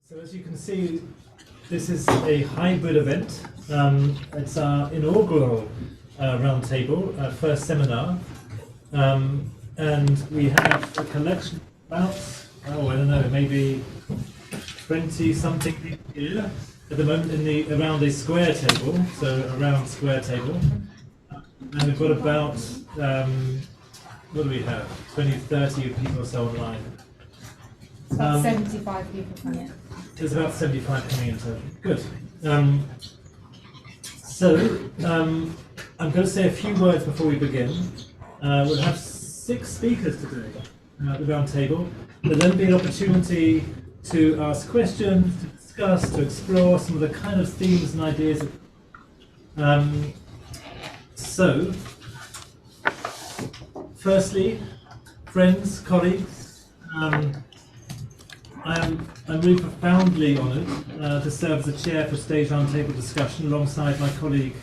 So as you can see, this is a hybrid event. It's our inaugural roundtable, our first seminar, and we have a collection of about, I don't know, maybe 20 something people here at the moment around a square table, so a round square table. And we've got about, what do we have? 20, 30 people or so online. About 75 people coming in. There's about 75 coming in total. Good. I'm going to say a few words before we begin. We'll have 6 speakers today at the round table. There'll then be an opportunity to ask questions, to discuss, to explore some of the kind of themes and ideas. Firstly, friends, colleagues, I'm really profoundly honoured to serve as the chair for today's roundtable discussion alongside my colleague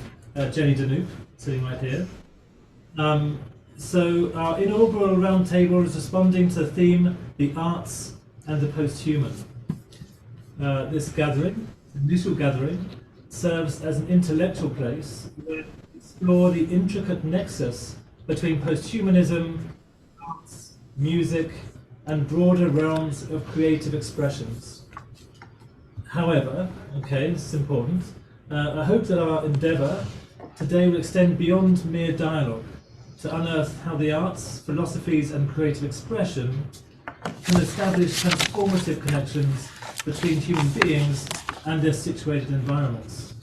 Jenny Danup, sitting right here. So our inaugural roundtable is responding to the theme, the arts and the post-human. This gathering, initial gathering, serves as an intellectual place where we explore the intricate nexus between posthumanism, arts, music, and broader realms of creative expressions. However, this is important, I hope that our endeavour today will extend beyond mere dialogue to unearth how the arts, philosophies and creative expression can establish transformative connections between human beings and their situated environments.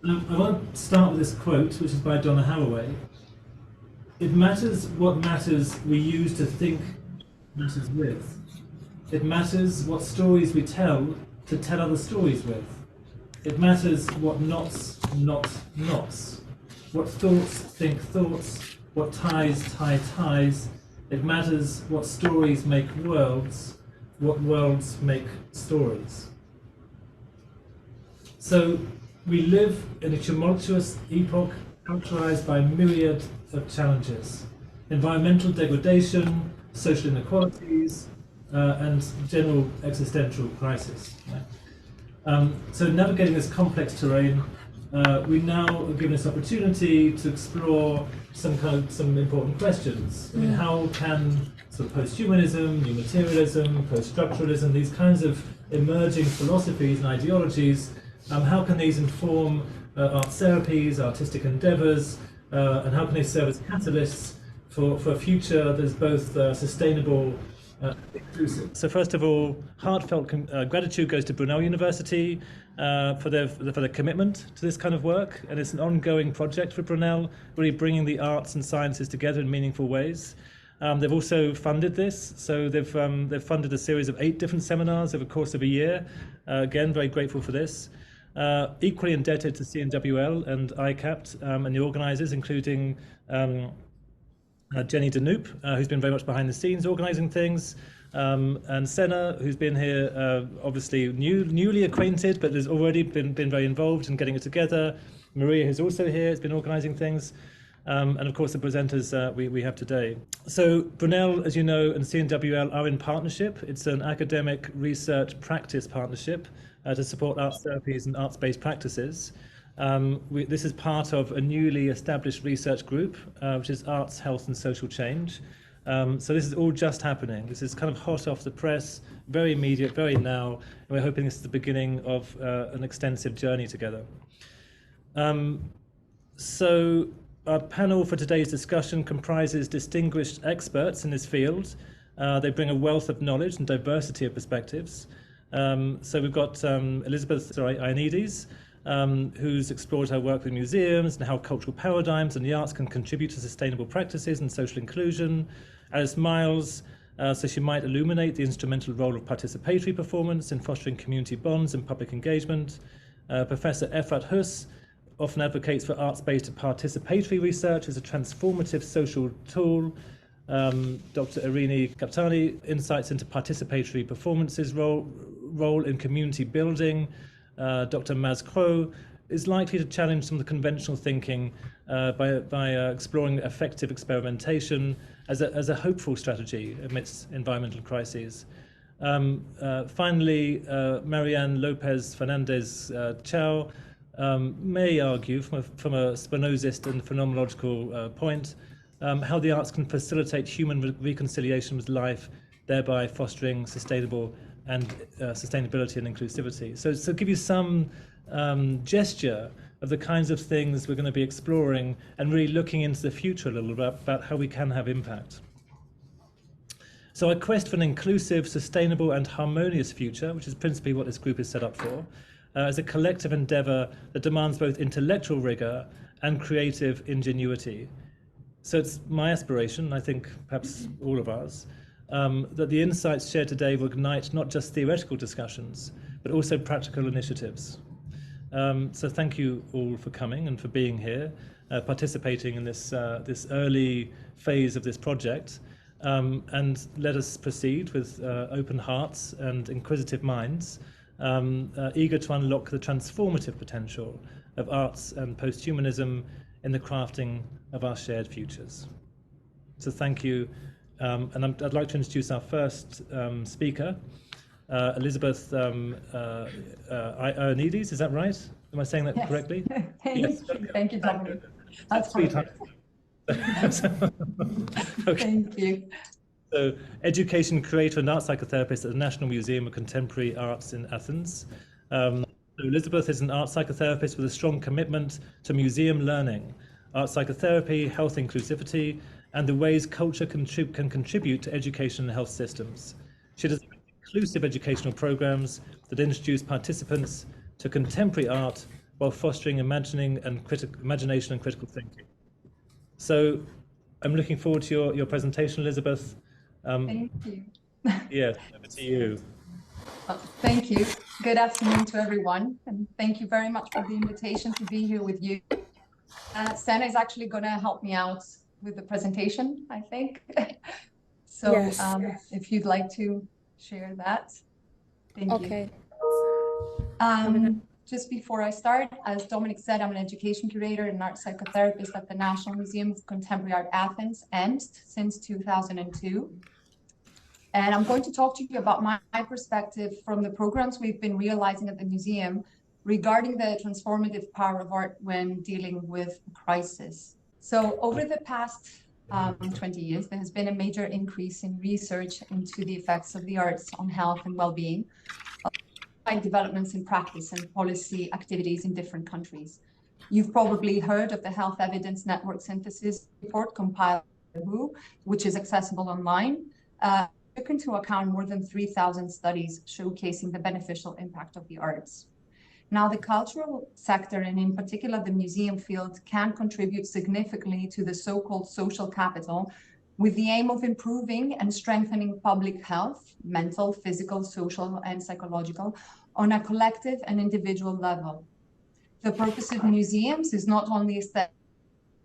I want to start with this quote, which is by Donna Haraway. It matters what matters we use to think matters with. It matters what stories we tell to tell other stories with. It matters what knots knot knots. What thoughts think thoughts. What ties tie ties. It matters what stories make worlds. What worlds make stories. So we live in a tumultuous epoch characterized by a myriad of challenges. Environmental degradation, social inequalities, and general existential crisis. So navigating this complex terrain, we now are given this opportunity to explore some important questions. I mean, how can sort of posthumanism, new materialism, post-structuralism, these kinds of emerging philosophies and ideologies, how can these inform art therapies, artistic endeavours, and how can they serve as catalysts for a future that's both sustainable and inclusive? So first of all, heartfelt gratitude goes to Brunel University for their commitment to this kind of work, and it's an ongoing project for Brunel, really bringing the arts and sciences together in meaningful ways. They've also funded this, so they've funded a series of 8 different seminars over the course of a year. Again, very grateful for this. Equally indebted to CNWL and ICAPT and the organisers, including Jenny Danup, who's been very much behind the scenes organising things, and Senna, who's been here obviously newly acquainted, but has already been very involved in getting it together. Maria, who's also here, has been organising things. And of course the presenters we have today. So Brunel, as you know, and CNWL are in partnership. It's an academic research practice partnership to support arts therapies and arts-based practices. This is part of a newly established research group, which is Arts, Health and Social Change. So this is all just happening. This is kind of hot off the press, very immediate, very now, and we're hoping this is the beginning of an extensive journey together. So our panel for today's discussion comprises distinguished experts in this field. They bring a wealth of knowledge and diversity of perspectives. So we've got Elizabeth Ioannidis, who's explored her work with museums and how cultural paradigms and the arts can contribute to sustainable practices and social inclusion. Alice Miles, so she might illuminate the instrumental role of participatory performance in fostering community bonds and public engagement. Professor Efrat Huss often advocates for arts-based participatory research as a transformative social tool. Dr. Irini Kaptani, insights into participatory performances role in community building. Dr. Maz Crow is likely to challenge some of the conventional thinking by exploring effective experimentation as a hopeful strategy amidst environmental crises. Finally, Marianne Lopez Fernandez Chow may argue from a Spinozist and phenomenological point how the arts can facilitate human reconciliation with life, thereby fostering sustainability and inclusivity. So give you some gesture of the kinds of things we're going to be exploring and really looking into the future a little bit about how we can have impact. So a quest for an inclusive, sustainable and harmonious future, which is principally what this group is set up for, is a collective endeavour that demands both intellectual rigour and creative ingenuity. So it's my aspiration, I think perhaps all of ours, that the insights shared today will ignite not just theoretical discussions, but also practical initiatives. So thank you all for coming and for being here, participating in this early phase of this project. And let us proceed with open hearts and inquisitive minds, eager to unlock the transformative potential of arts and posthumanism in the crafting of our shared futures. So thank you. And I'd like to introduce our first speaker, Elizabeth Ioannidis, is that right? Am I saying that yes. correctly? Yes. Thank you, Dominic. That's perfect. Okay. Thank you. So, education creator and art psychotherapist at the National Museum of Contemporary Arts in Athens. So Elizabeth is an art psychotherapist with a strong commitment to museum learning, art psychotherapy, health inclusivity, and the ways culture can contribute to education and health systems. She does inclusive educational programs that introduce participants to contemporary art while fostering imagination and critical thinking. So I'm looking forward to your presentation, Elizabeth. Thank you. Yes, over to you. Thank you. Good afternoon to everyone, and thank you very much for the invitation to be here with you. Sana is actually going to help me out with the presentation, I think. So yes. If you'd like to share that. Thank you. Okay. Just before I start, as Dominic said, I'm an education curator and art psychotherapist at the National Museum of Contemporary Art Athens, EMST, since 2002. And I'm going to talk to you about my perspective from the programs we've been realizing at the museum regarding the transformative power of art when dealing with crisis. So over the past 20 years, there has been a major increase in research into the effects of the arts on health and well-being, developments in practice and policy activities in different countries. You've probably heard of the Health Evidence Network Synthesis report compiled by WHO, which is accessible online. Took into account more than 3,000 studies showcasing the beneficial impact of the arts. Now, the cultural sector, and in particular the museum field, can contribute significantly to the so-called social capital with the aim of improving and strengthening public health, mental, physical, social, and psychological, on a collective and individual level. The purpose of museums is not only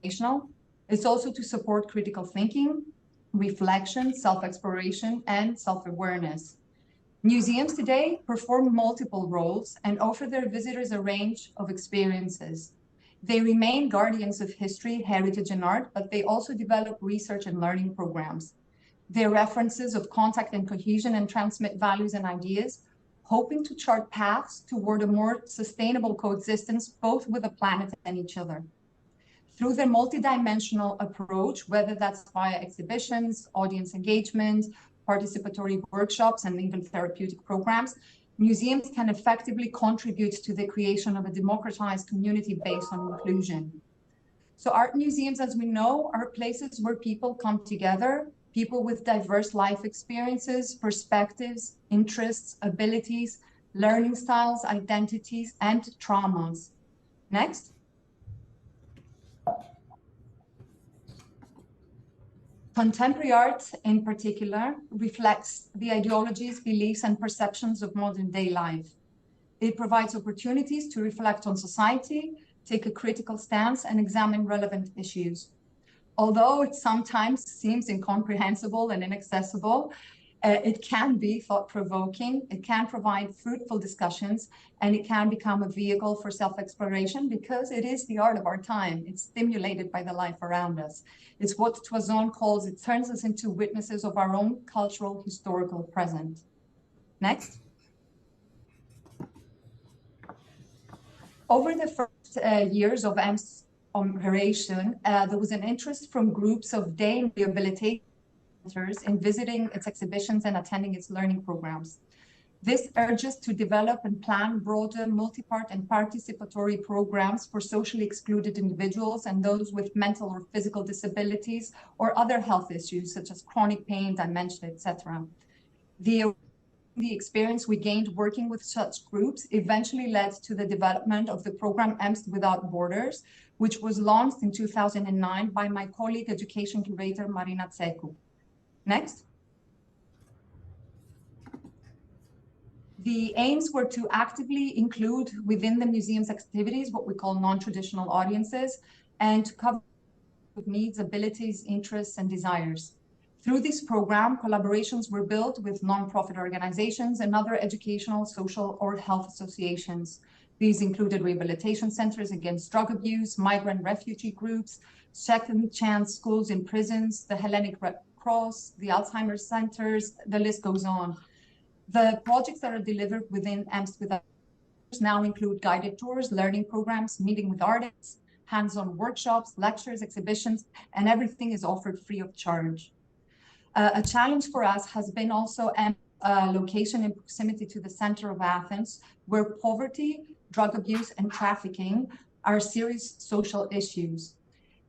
educational, it's also to support critical thinking, reflection, self-exploration, and self-awareness. Museums today perform multiple roles and offer their visitors a range of experiences. They remain guardians of history, heritage, and art, but they also develop research and learning programs. They're references of contact and cohesion and transmit values and ideas, hoping to chart paths toward a more sustainable coexistence, both with the planet and each other. Through their multidimensional approach, whether that's via exhibitions, audience engagement, participatory workshops, and even therapeutic programs, museums can effectively contribute to the creation of a democratized community based on inclusion. So art museums, as we know, are places where people come together, people with diverse life experiences, perspectives, interests, abilities, learning styles, identities, and traumas. Next. Contemporary art, in particular, reflects the ideologies, beliefs, and perceptions of modern day life. It provides opportunities to reflect on society, take a critical stance, and examine relevant issues. Although it sometimes seems incomprehensible and inaccessible, it can be thought-provoking, it can provide fruitful discussions, and it can become a vehicle for self-exploration because it is the art of our time. It's stimulated by the life around us. It's what Toison calls, it turns us into witnesses of our own cultural, historical present. Next. Over the first years of EMS operation, there was an interest from groups of day and rehabilitation centers in visiting its exhibitions and attending its learning programs. This urges to develop and plan broader, multi-part and participatory programs for socially excluded individuals and those with mental or physical disabilities or other health issues such as chronic pain, dementia, etc. The experience we gained working with such groups eventually led to the development of the program EMS Without Borders, which was launched in 2009 by my colleague, education curator Marina Tseku. Next. The aims were to actively include within the museum's activities what we call non-traditional audiences and to cover needs, abilities, interests, and desires. Through this program, collaborations were built with non-profit organizations and other educational, social, or health associations. These included rehabilitation centers against drug abuse, migrant refugee groups, second chance schools in prisons, the Hellenic Red Cross, the Alzheimer's centers, the list goes on. The projects that are delivered within EMS Without Borders now include guided tours, learning programs, meeting with artists, hands-on workshops, lectures, exhibitions, and everything is offered free of charge. A challenge for us has been also a location in proximity to the center of Athens, where poverty, drug abuse, and trafficking are serious social issues.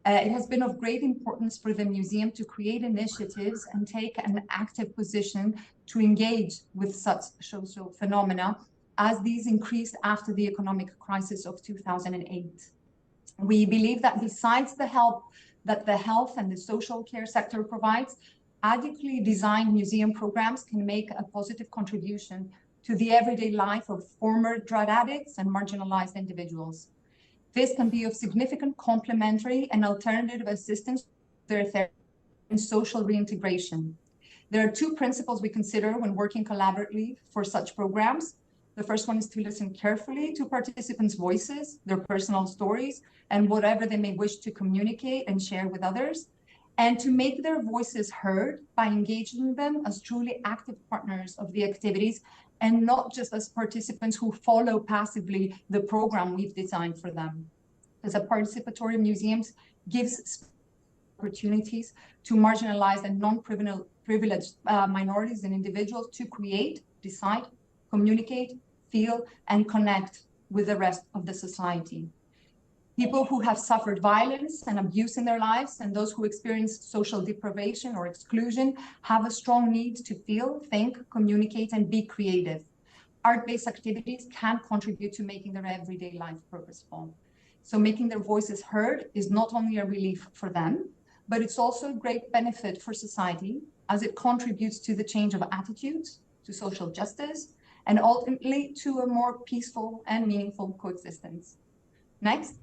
It has been of great importance for the museum to create initiatives and take an active position to engage with such social phenomena as these increased after the economic crisis of 2008. We believe that besides the help that the health and the social care sector provides, adequately designed museum programs can make a positive contribution to the everyday life of former drug addicts and marginalized individuals. This can be of significant complementary and alternative assistance to their therapy and social reintegration. There are two principles we consider when working collaboratively for such programs. The first one is to listen carefully to participants' voices, their personal stories, and whatever they may wish to communicate and share with others, and to make their voices heard by engaging them as truly active partners of the activities and not just as participants who follow passively the program we've designed for them. As a participatory museums gives opportunities to marginalized and non-privileged minorities and individuals to create, decide, communicate, feel, and connect with the rest of the society. People who have suffered violence and abuse in their lives and those who experience social deprivation or exclusion have a strong need to feel, think, communicate, and be creative. Art-based activities can contribute to making their everyday life purposeful. So making their voices heard is not only a relief for them, but it's also a great benefit for society as it contributes to the change of attitudes, to social justice, and ultimately to a more peaceful and meaningful coexistence. Next.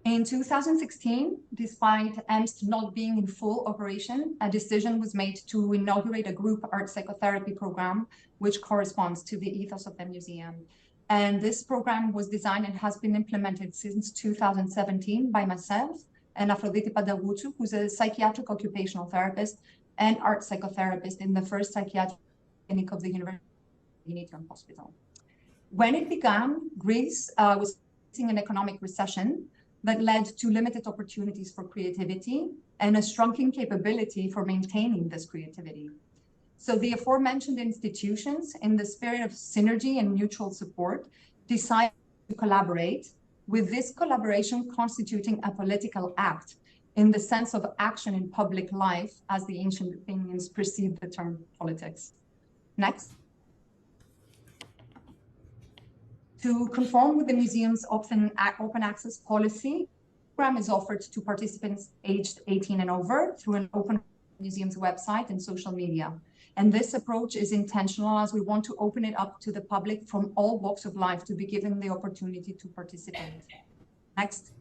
In 2016, despite EMS not being in full operation, a decision was made to inaugurate a group art psychotherapy program, which corresponds to the ethos of the museum. And this program was designed and has been implemented since 2017 by myself and Aphrodite Padagoutsu, who's a psychiatric occupational therapist and art psychotherapist in the first psychiatric clinic of the University Hospital. When it began, Greece was facing an economic recession that led to limited opportunities for creativity and a shrunken capability for maintaining this creativity. So the aforementioned institutions, in the spirit of synergy and mutual support, decided to collaborate, with this collaboration constituting a political act in the sense of action in public life, as the ancient Athenians perceived the term politics. Next. To conform with the museum's open access policy, the program is offered to participants aged 18 and over through an open museum's website and social media. And this approach is intentional as we want to open it up to the public from all walks of life to be given the opportunity to participate. Next.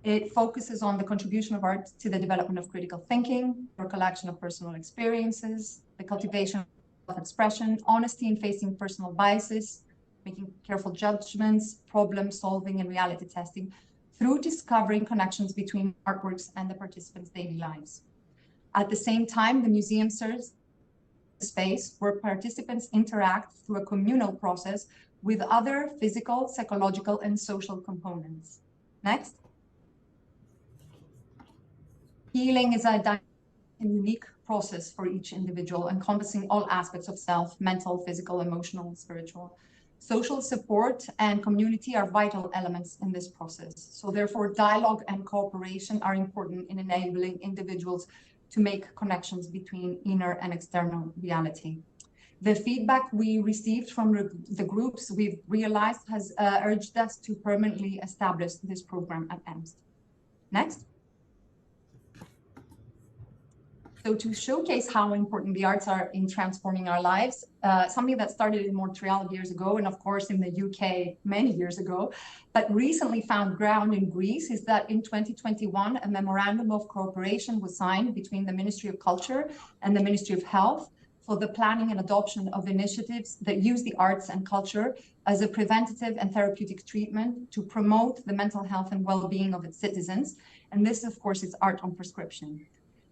It focuses on the contribution of art to the development of critical thinking, or collection of personal experiences, the cultivation of expression, honesty in facing personal biases, making careful judgments, problem solving, and reality testing through discovering connections between artworks and the participants' daily lives. At the same time, the museum serves a space where participants interact through a communal process with other physical, psychological, and social components. Next. Healing is a unique process for each individual, encompassing all aspects of self, mental, physical, emotional, spiritual. Social support and community are vital elements in this process. So therefore, dialogue and cooperation are important in enabling individuals to make connections between inner and external reality. The feedback we received from the groups we've realized has urged us to permanently establish this program at EMST. Next. So to showcase how important the arts are in transforming our lives, something that started in Montreal years ago, and of course in the UK many years ago, but recently found ground in Greece, is that in 2021, a memorandum of cooperation was signed between the Ministry of Culture and the Ministry of Health for the planning and adoption of initiatives that use the arts and culture as a preventative and therapeutic treatment to promote the mental health and well-being of its citizens. And this, of course, is art on prescription.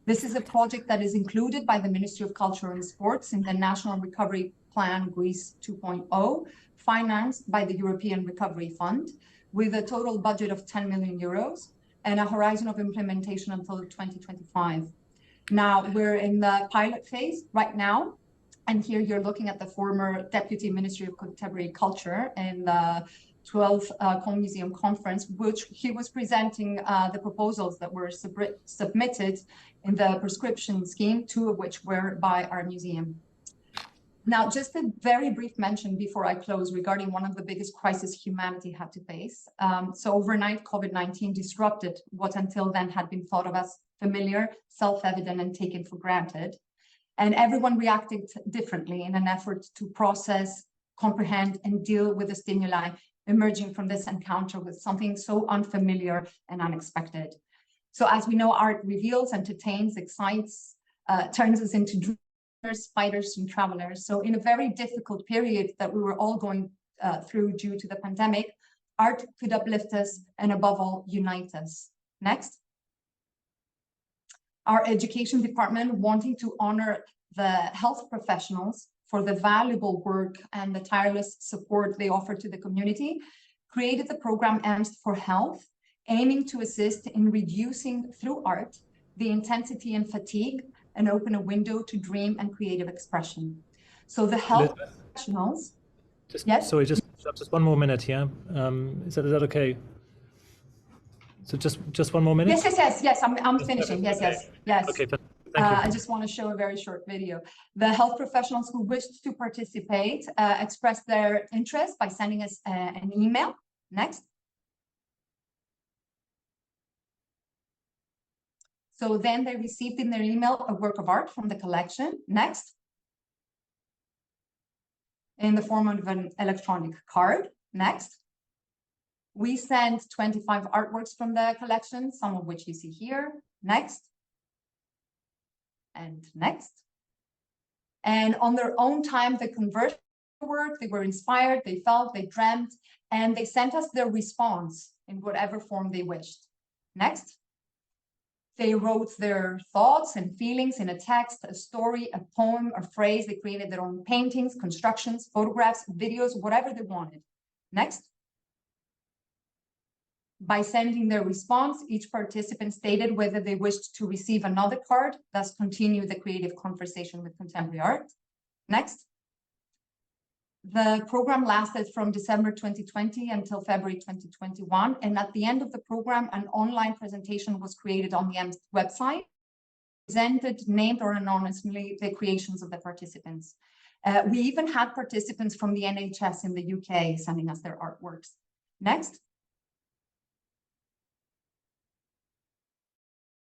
This is a project that is included by the Ministry of Culture and Sports in the National Recovery Plan Greece 2.0, financed by the European Recovery Fund, with a total budget of 10 million euros and a horizon of implementation until 2025. Now, we're in the pilot phase right now, and here you're looking at the former Deputy Ministry of Contemporary Culture in the 12th Co-Museum Conference, which he was presenting the proposals that were submitted in the prescription scheme, 2 of which were by our museum. Now, just a very brief mention before I close regarding one of the biggest crises humanity had to face. So overnight, COVID-19 disrupted what until then had been thought of as familiar, self-evident, and taken for granted. And everyone reacted differently in an effort to process, comprehend, and deal with the stimuli emerging from this encounter with something so unfamiliar and unexpected. So as we know, art reveals, entertains, excites, turns us into dreamers, fighters, and travelers. So in a very difficult period that we were all going through due to the pandemic, art could uplift us and above all, unite us. Next. Our education department, wanting to honor the health professionals for the valuable work and the tireless support they offer to the community, created the program EMST for Health, aiming to assist in reducing through art the intensity and fatigue and open a window to dream and creative expression. So the health professionals. Yes? Sorry, just one more minute here. Is that okay? So just one more minute? Yes, I'm finishing. Yes. Okay, thank you. I just want to show a very short video. The health professionals who wished to participate expressed their interest by sending us an email. Next. So then they received in their email a work of art from the collection. Next. In the form of an electronic card. Next. We sent 25 artworks from the collection, some of which you see here. Next. And next. And on their own time, they converted the work, they were inspired, they felt, they dreamt, and they sent us their response in whatever form they wished. Next. They wrote their thoughts and feelings in a text, a story, a poem, a phrase. They created their own paintings, constructions, photographs, videos, whatever they wanted. Next. By sending their response, each participant stated whether they wished to receive another card, thus continue the creative conversation with contemporary art. Next. The program lasted from December 2020 until February 2021. And at the end of the program, an online presentation was created on the EMST website, presented, named or anonymously the creations of the participants. We even had participants from the NHS in the UK sending us their artworks. Next.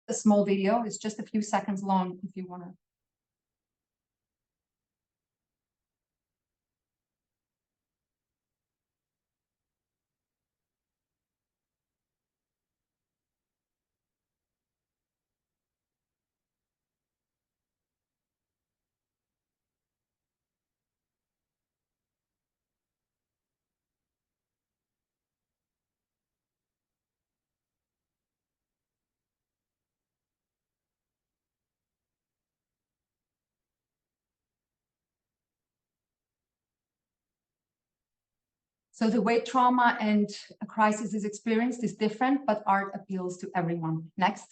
A small video, it's just a few seconds long if you want to. So the way trauma and a crisis is experienced is different, but art appeals to everyone. Next.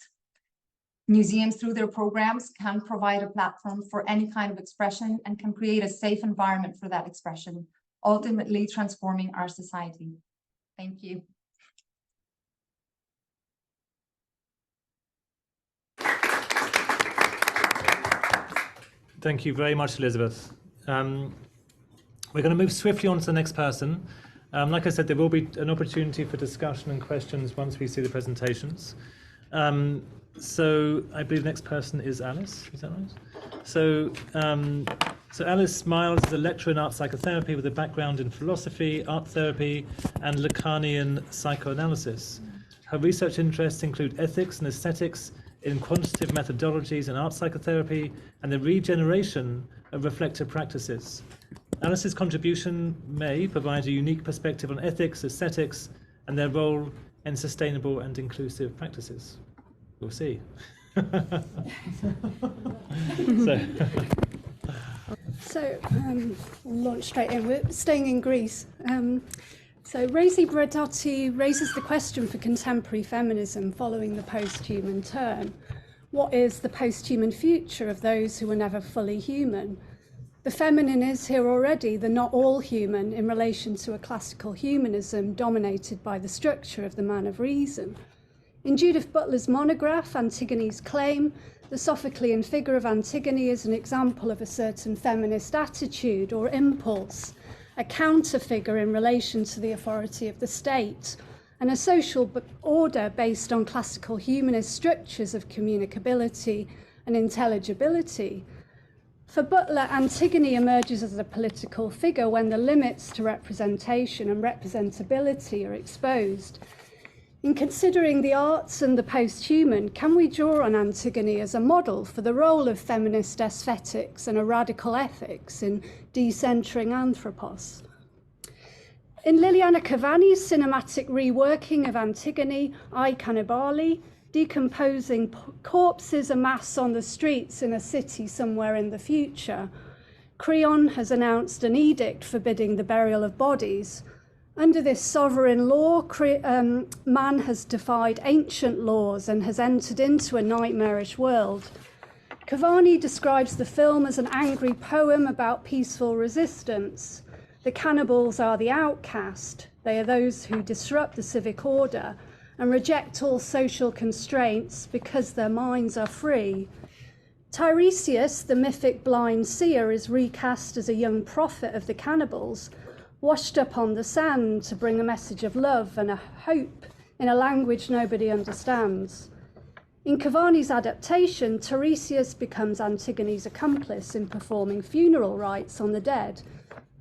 Museums, through their programs, can provide a platform for any kind of expression and can create a safe environment for that expression, ultimately transforming our society. Thank you. Thank you very much, Elizabeth. We're going to move swiftly on to the next person. Like I said, there will be an opportunity for discussion and questions once we see the presentations. So I believe the next person is Alice, is that right? So Alice Miles is a lecturer in art psychotherapy with a background in philosophy, art therapy, and Lacanian psychoanalysis. Her research interests include ethics and aesthetics in quantitative methodologies in art psychotherapy and the regeneration of reflective practices. Alice's contribution may provide a unique perspective on ethics, aesthetics, and their role in sustainable and inclusive practices. We'll see. So we'll launch straight in. We're staying in Greece. So Rosie Bradotti raises the question for contemporary feminism following the post-human turn. What is the post-human future of those who were never fully human? The feminine is here already, the not all human, in relation to a classical humanism dominated by the structure of the man of reason. In Judith Butler's monograph, Antigone's Claim, the Sophoclean figure of Antigone is an example of a certain feminist attitude or impulse, a counter-figure in relation to the authority of the state, and a social order based on classical humanist structures of communicability and intelligibility. For Butler, Antigone emerges as a political figure when the limits to representation and representability are exposed. In considering the arts and the post-human, can we draw on Antigone as a model for the role of feminist aesthetics and a radical ethics in decentering anthropos? In Liliana Cavani's cinematic reworking of Antigone, I Cannibali, decomposing corpses amassed on the streets in a city somewhere in the future, Creon has announced an edict forbidding the burial of bodies. Under this sovereign law, man has defied ancient laws and has entered into a nightmarish world. Cavani describes the film as an angry poem about peaceful resistance. The cannibals are the outcast. They are those who disrupt the civic order and reject all social constraints because their minds are free. Tiresias, the mythic blind seer, is recast as a young prophet of the cannibals, washed up on the sand to bring a message of love and a hope in a language nobody understands. In Cavani's adaptation, Tiresias becomes Antigone's accomplice in performing funeral rites on the dead,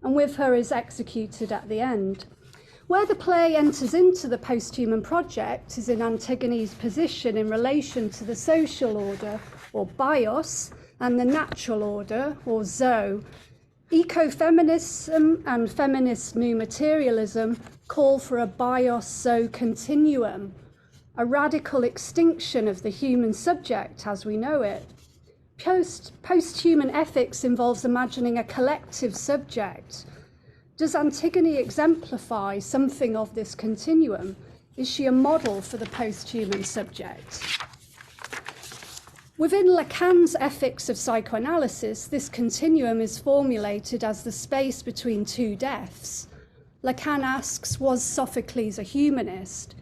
and with her is executed at the end. Where the play enters into the post-human project is in Antigone's position in relation to the social order, or bios, and the natural order, or zoo. Ecofeminism and feminist new materialism call for a bios-zoo continuum, a radical extinction of the human subject as we know it. Post-human ethics involves imagining a collective subject. Does Antigone exemplify something of this continuum? Is she a model for the post-human subject? Within Lacan's ethics of psychoanalysis, this continuum is formulated as the space between two deaths. Lacan asks, was Sophocles a humanist?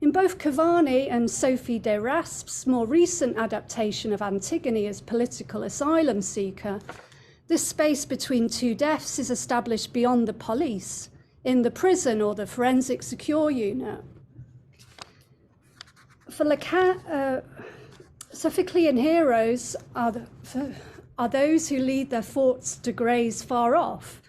In both Cavani and Sophie de Rasp's more recent adaptation of Antigone as political asylum seeker, this space between two deaths is established beyond the police, in the prison or the forensic secure unit. For Lacan, Sophoclean heroes are those who lead their thoughts to graze far off.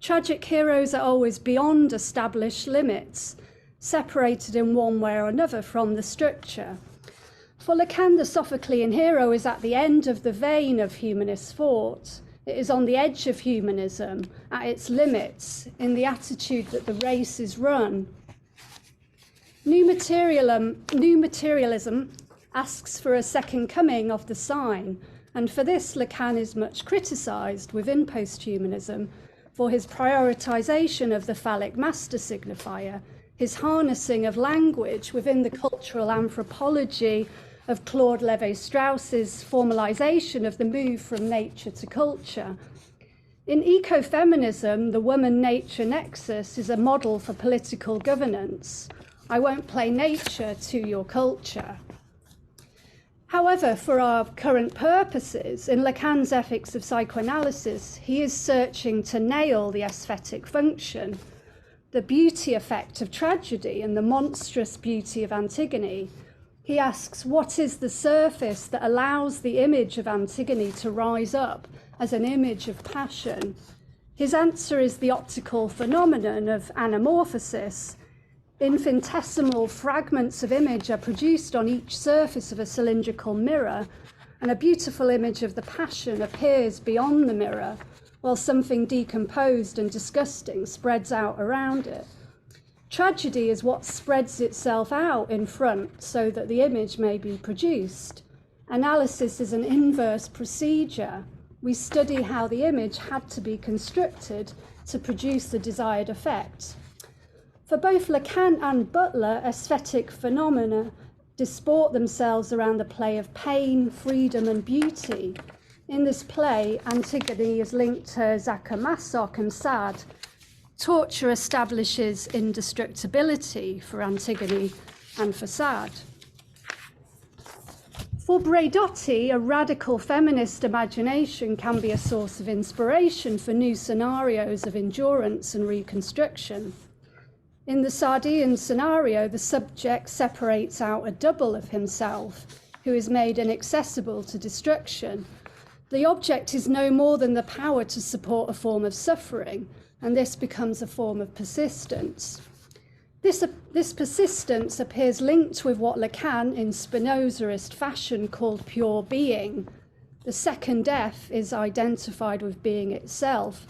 Tragic heroes are always beyond established limits, separated in one way or another from the structure. For Lacan, the Sophoclean hero is at the end of the vein of humanist thought. It is on the edge of humanism, at its limits, in the attitude that the race is run. New materialism asks for a second coming of the sign, and for this Lacan is much criticised within posthumanism for his prioritization of the phallic master signifier, his harnessing of language within the cultural anthropology of Claude Lévi-Strauss's formalization of the move from nature to culture. In ecofeminism, the woman-nature nexus is a model for political governance. I won't play nature to your culture. However, for our current purposes, in Lacan's Ethics of Psychoanalysis, he is searching to nail the aesthetic function, the beauty effect of tragedy and the monstrous beauty of Antigone. He asks, what is the surface that allows the image of Antigone to rise up as an image of passion? His answer is the optical phenomenon of anamorphosis. Infinitesimal fragments of image are produced on each surface of a cylindrical mirror, and a beautiful image of the passion appears beyond the mirror, while something decomposed and disgusting spreads out around it. Tragedy is what spreads itself out in front so that the image may be produced. Analysis is an inverse procedure. We study how the image had to be constructed to produce the desired effect. For both Lacan and Butler, aesthetic phenomena disport themselves around the play of pain, freedom, and beauty. In this play, Antigone is linked to Zaka-Masoch and Sade. Torture establishes indestructibility for Antigone and for Sade. For Braidotti, a radical feminist imagination can be a source of inspiration for new scenarios of endurance and reconstruction. In the Sadean scenario, the subject separates out a double of himself, who is made inaccessible to destruction. The object is no more than the power to support a form of suffering, and this becomes a form of persistence. This persistence appears linked with what Lacan in Spinozaist fashion called pure being. The second F is identified with being itself.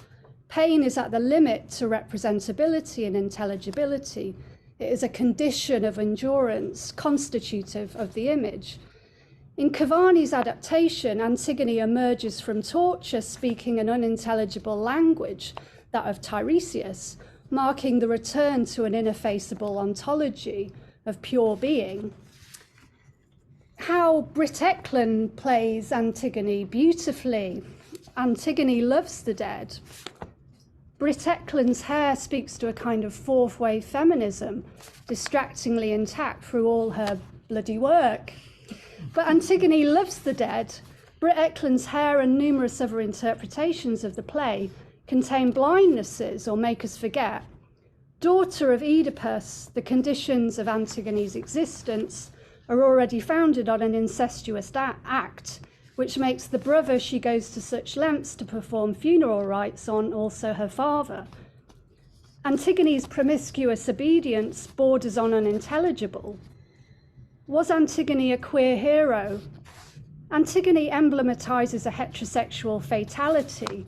Pain is at the limit to representability and intelligibility. It is a condition of endurance, constitutive of the image. In Cavani's adaptation, Antigone emerges from torture speaking an unintelligible language, that of Tiresias, marking the return to an ineffaceable ontology of pure being. How Britt Eklund plays Antigone beautifully. Antigone loves the dead. Britt Eklund's hair speaks to a kind of fourth wave feminism, distractingly intact through all her bloody work. But Antigone loves the dead. Britt Eklund's hair and numerous other interpretations of the play contain blindnesses or make us forget. Daughter of Oedipus, the conditions of Antigone's existence are already founded on an incestuous act, which makes the brother she goes to such lengths to perform funeral rites on also her father. Antigone's promiscuous obedience borders on unintelligible. Was Antigone a queer hero? Antigone emblematizes a heterosexual fatality.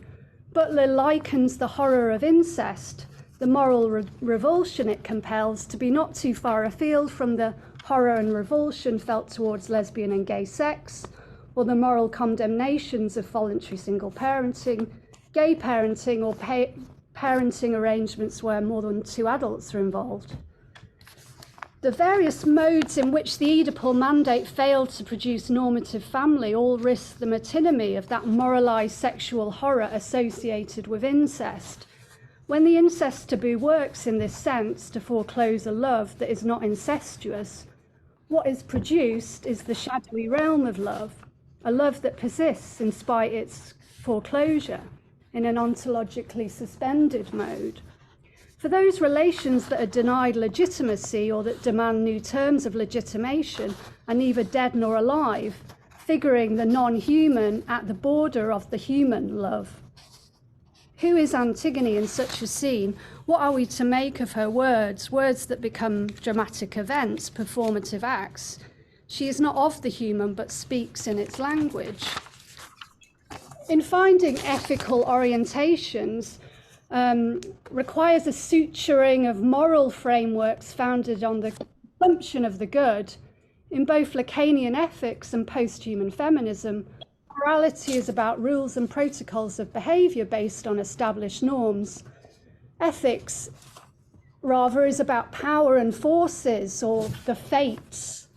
Butler likens the horror of incest, the moral revulsion it compels, to be not too far afield from the horror and revulsion felt towards lesbian and gay sex, or the moral condemnations of voluntary single parenting, gay parenting, or parenting arrangements where more than two adults are involved. The various modes in which the Oedipal mandate failed to produce normative family all risk the metonymy of that moralized sexual horror associated with incest. When the incest taboo works in this sense to foreclose a love that is not incestuous, what is produced is the shadowy realm of love, a love that persists in spite its foreclosure in an ontologically suspended mode. For those relations that are denied legitimacy or that demand new terms of legitimation are neither dead nor alive, figuring the non-human at the border of the human love. Who is Antigone in such a scene? What are we to make of her words, words that become dramatic events, performative acts? She is not of the human, but speaks in its language. In finding ethical orientations, requires a suturing of moral frameworks founded on the assumption of the good. In both Lacanian ethics and post-human feminism, Morality is about rules and protocols of behaviour based on established norms. Ethics, rather, is about power and forces, or the fates.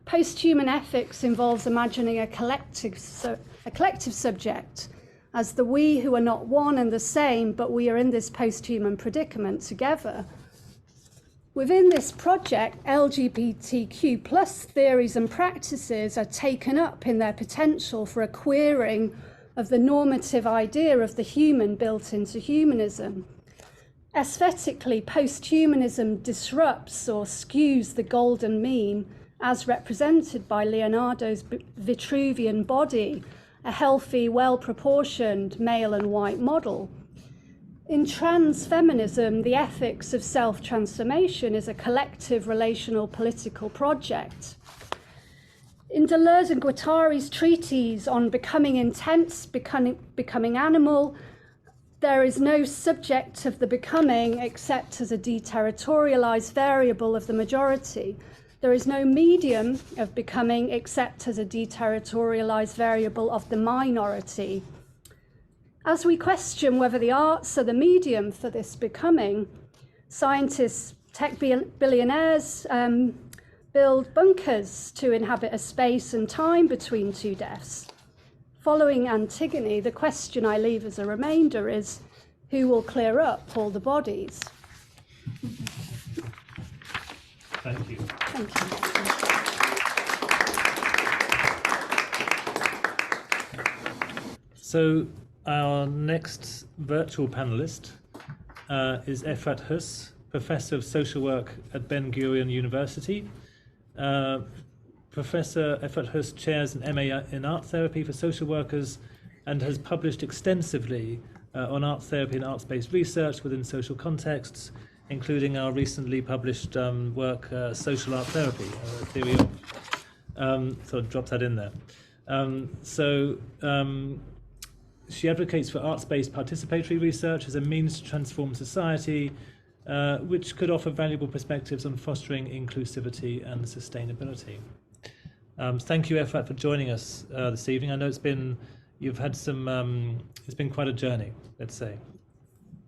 Post-human ethics involves imagining a collective subject as the we who are not one and the same, but we are in this post-human predicament together. Within this project, LGBTQ plus theories and practices are taken up in their potential for a queering of the normative idea of the human built into humanism. Aesthetically, post-humanism disrupts or skews the golden mean as represented by Leonardo's Vitruvian body, a healthy, well-proportioned male and white model. In trans feminism, the ethics of self-transformation is a collective relational political project. In Deleuze and Guattari's treatise on becoming intense, becoming animal, there is no subject of the becoming except as a deterritorialized variable of the majority. There is no medium of becoming except as a deterritorialized variable of the minority. As we question whether the arts are the medium for this becoming, scientists, tech billionaires build bunkers to inhabit a space and time between two deaths. Following Antigone, the question I leave as a remainder is, who will clear up all the bodies? Thank you. Thank you. So our next virtual panelist is Efrat Hus, Professor of Social Work at Ben-Gurion University. Professor Efrat Hus chairs an MA in Art Therapy for social workers and has published extensively on art therapy and arts-based research within social contexts, including our recently published work, Social Art Therapy, Theory of. So I'll drop that in there. She advocates for arts-based participatory research as a means to transform society, which could offer valuable perspectives on fostering inclusivity and sustainability. Thank you, Efrat, for joining us this evening. I know it's been quite a journey, let's say.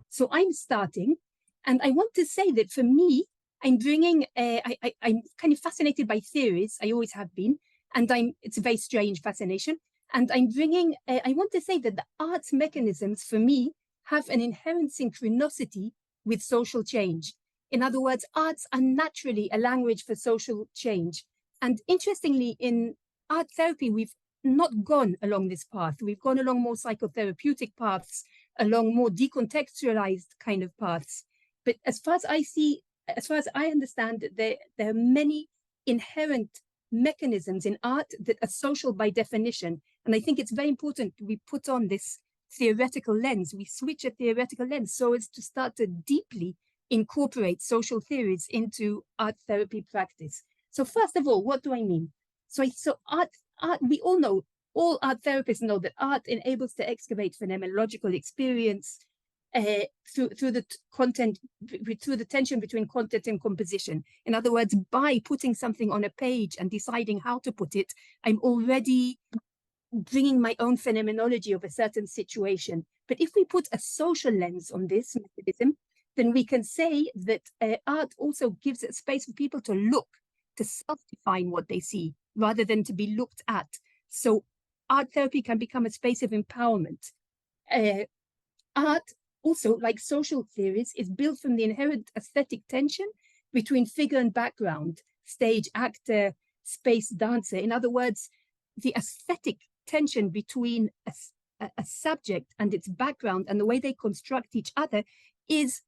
So I'm starting, and I want to say that for me, I'm bringing, I'm kind of fascinated by theories. I always have been, and it's a very strange fascination. And I'm bringing, I want to say that the arts mechanisms for me have an inherent synchronicity with social change. In other words, arts are naturally a language for social change. And interestingly, in art therapy, we've not gone along this path. We've gone along more psychotherapeutic paths, along more decontextualized kind of paths. But as far as I understand, there are many inherent mechanisms in art that are social by definition. And I think it's very important we put on this theoretical lens. We switch a theoretical lens so as to start to deeply incorporate social theories into art therapy practice. So first of all, what do I mean? So art, we all know, all art therapists know that art enables to excavate phenomenological experience through the tension between content and composition. In other words, by putting something on a page and deciding how to put it, I'm already bringing my own phenomenology of a certain situation. But if we put a social lens on this mechanism, then we can say that art also gives a space for people to look, to self-define what they see, rather than to be looked at. So art therapy can become a space of empowerment. Art, also, like social theories, is built from the inherent aesthetic tension between figure and background, stage actor, space dancer. In other words, the aesthetic tension between a subject and its background and the way they construct each other is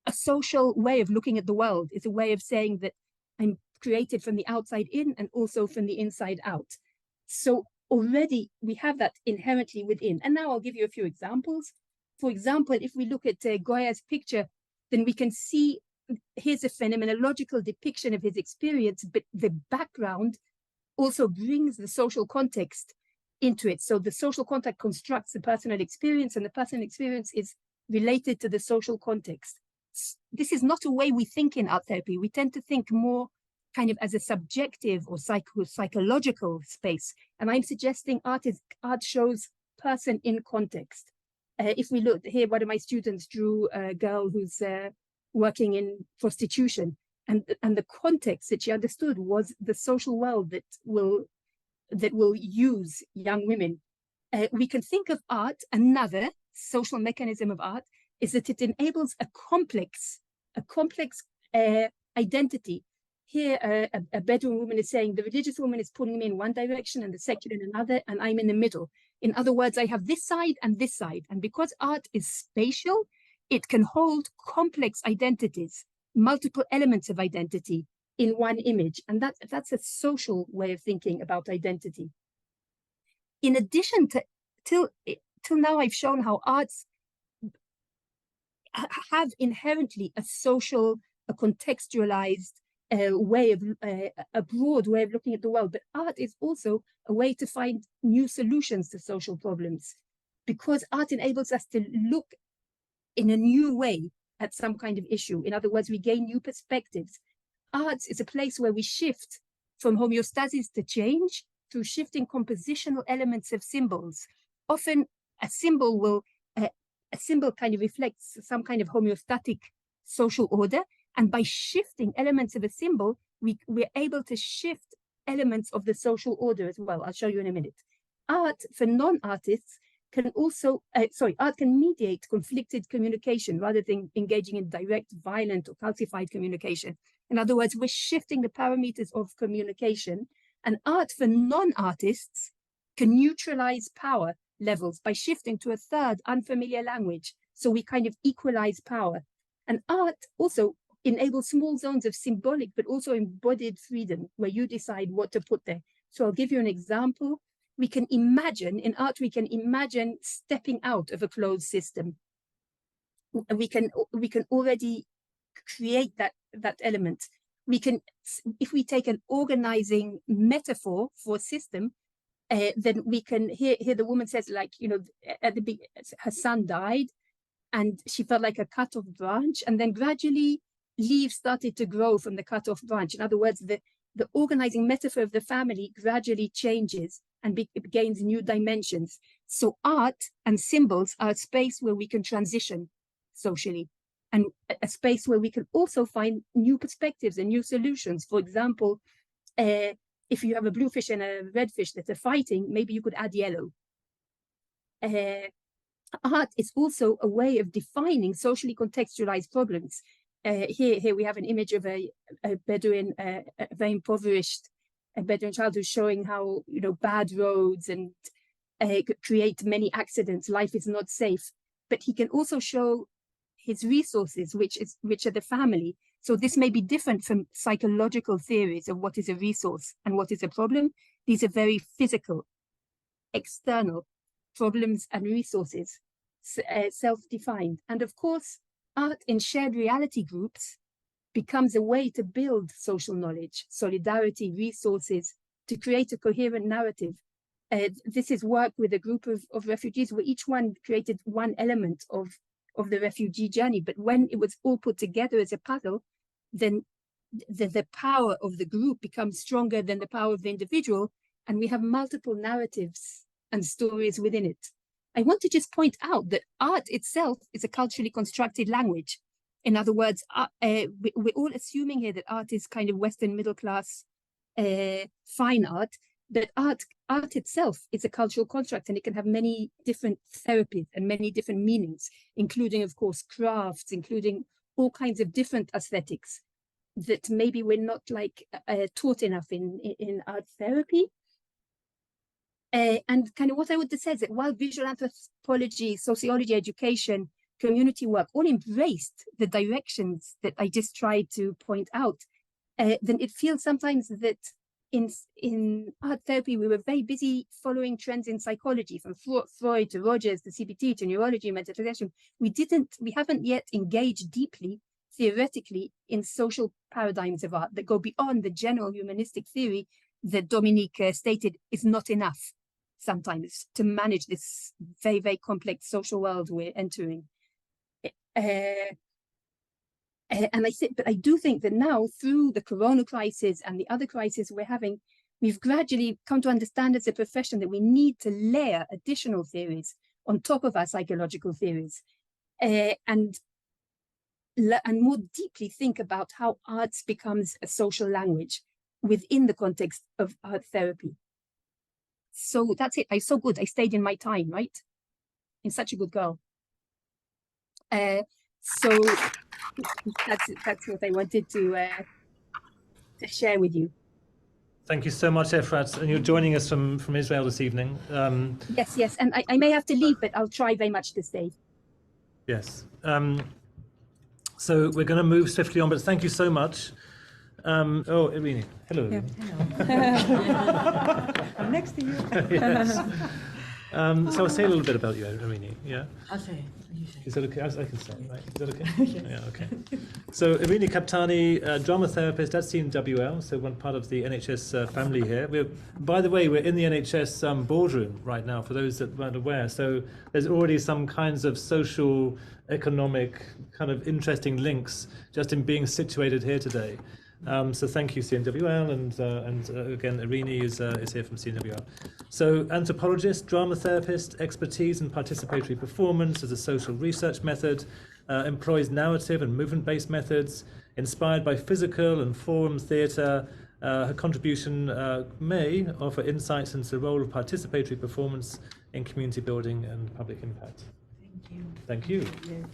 a social way of looking at the world. It's a way of saying that I'm created from the outside in and also from the inside out. So already we have that inherently within. And now I'll give you a few examples. For example, if we look at Goya's picture, then we can see here's a phenomenological depiction of his experience, but the background also brings the social context into it. So the social context constructs the personal experience, and the personal experience is related to the social context. This is not a way we think in art therapy. We tend to think more kind of as a subjective or psychological space. And I'm suggesting art shows person in context. If we look here, one of my students drew a girl who's working in prostitution, and the context that she understood was the social world that will use young women. We can think of art, another social mechanism of art, is that it enables a complex identity. Here, a Bedouin woman is saying the religious woman is pulling me in one direction and the secular in another, and I'm in the middle. In other words, I have this side and this side. And because art is spatial, it can hold complex identities, multiple elements of identity in one image. And that's a social way of thinking about identity. In addition to, till now, I've shown how arts have inherently a social, a contextualized way of, a broad way of looking at the world. But art is also a way to find new solutions to social problems, because art enables us to look in a new way at some kind of issue. In other words, we gain new perspectives. Arts is a place where we shift from homeostasis to change through shifting compositional elements of symbols. Often a symbol kind of reflects some kind of homeostatic social order. And by shifting elements of a symbol, we're able to shift elements of the social order as well. I'll show you in a minute. Art for non-artists can also, art can mediate conflicted communication rather than engaging in direct, violent, or calcified communication. In other words, we're shifting the parameters of communication, and art for non-artists can neutralize power levels by shifting to a third unfamiliar language. So we kind of equalize power. And art also enables small zones of symbolic but also embodied freedom where you decide what to put there. So I'll give you an example. We can imagine, in art, we can imagine stepping out of a closed system. We can already create that element. We can, if we take an organizing metaphor for a system, then we can hear the woman says, like, you know, at the beginning, her son died and she felt like a cut off branch, and then gradually leaves started to grow from the cut off branch. In other words, the organizing metaphor of the family gradually changes and it gains new dimensions. So art and symbols are a space where we can transition socially, and a space where we can also find new perspectives and new solutions. For example, if you have a blue fish and a red fish that are fighting, maybe you could add yellow. Art is also a way of defining socially contextualized problems. Here we have an image of a Bedouin, a very impoverished Bedouin child who's showing how, you know, bad roads and create many accidents. Life is not safe, but he can also show his resources, which are the family. So this may be different from psychological theories of what is a resource and what is a problem. These are very physical, external problems and resources, self-defined. And of course, art in shared reality groups becomes a way to build social knowledge, solidarity, resources, to create a coherent narrative. This is work with a group of refugees where each one created one element of the refugee journey. But when it was all put together as a puzzle, then the power of the group becomes stronger than the power of the individual, and we have multiple narratives and stories within it. I want to just point out that art itself is a culturally constructed language. In other words, we're all assuming here that art is kind of Western middle class fine art, but art itself is a cultural construct, and it can have many different therapies and many different meanings, including, of course, crafts, including all kinds of different aesthetics that maybe we're not like taught enough in art therapy. And kind of what I would say is that while visual anthropology, sociology, education, community work all embraced the directions that I just tried to point out, then it feels sometimes that in art therapy, we were very busy following trends in psychology, from Freud to Rogers to CBT to neurology, meditation. We haven't yet engaged deeply, theoretically, in social paradigms of art that go beyond the general humanistic theory that Dominique stated is not enough sometimes to manage this very, very complex social world we're entering. And I said, but I do think that now, through the corona crisis and the other crises we're having, we've gradually come to understand as a profession that we need to layer additional theories on top of our psychological theories, and more deeply think about how arts becomes a social language within the context of art therapy. So that's it. I'm so good. I stayed in my time, right? I'm such a good girl. So that's what I wanted to share with you. Thank you so much, Efrat. And you're joining us from Israel this evening. Yes. And I may have to leave, but I'll try very much to stay. Yes. So we're going to move swiftly on, but thank you so much. Oh, Irini. Hello. Yeah, hello. I'm next to you. Yes. So I'll say a little bit about you, Irini. Yeah. I'll say. Is that okay? I can say, right? Is that okay? Yes. Yeah. Okay. So Irini Kaptani, drama therapist at CWL, so one part of the NHS family here. By the way, we're in the NHS boardroom right now. For those that weren't aware, so there's already some kinds of social, economic, kind of interesting links just in being situated here today. So thank you, CNWL, and again, Irini is here from CNWL. So anthropologist, drama therapist, expertise in participatory performance as a social research method, employs narrative and movement-based methods, inspired by physical and forum theatre. Her contribution may offer insights into the role of participatory performance in community building and public impact. Thank you. Thank you. Yes.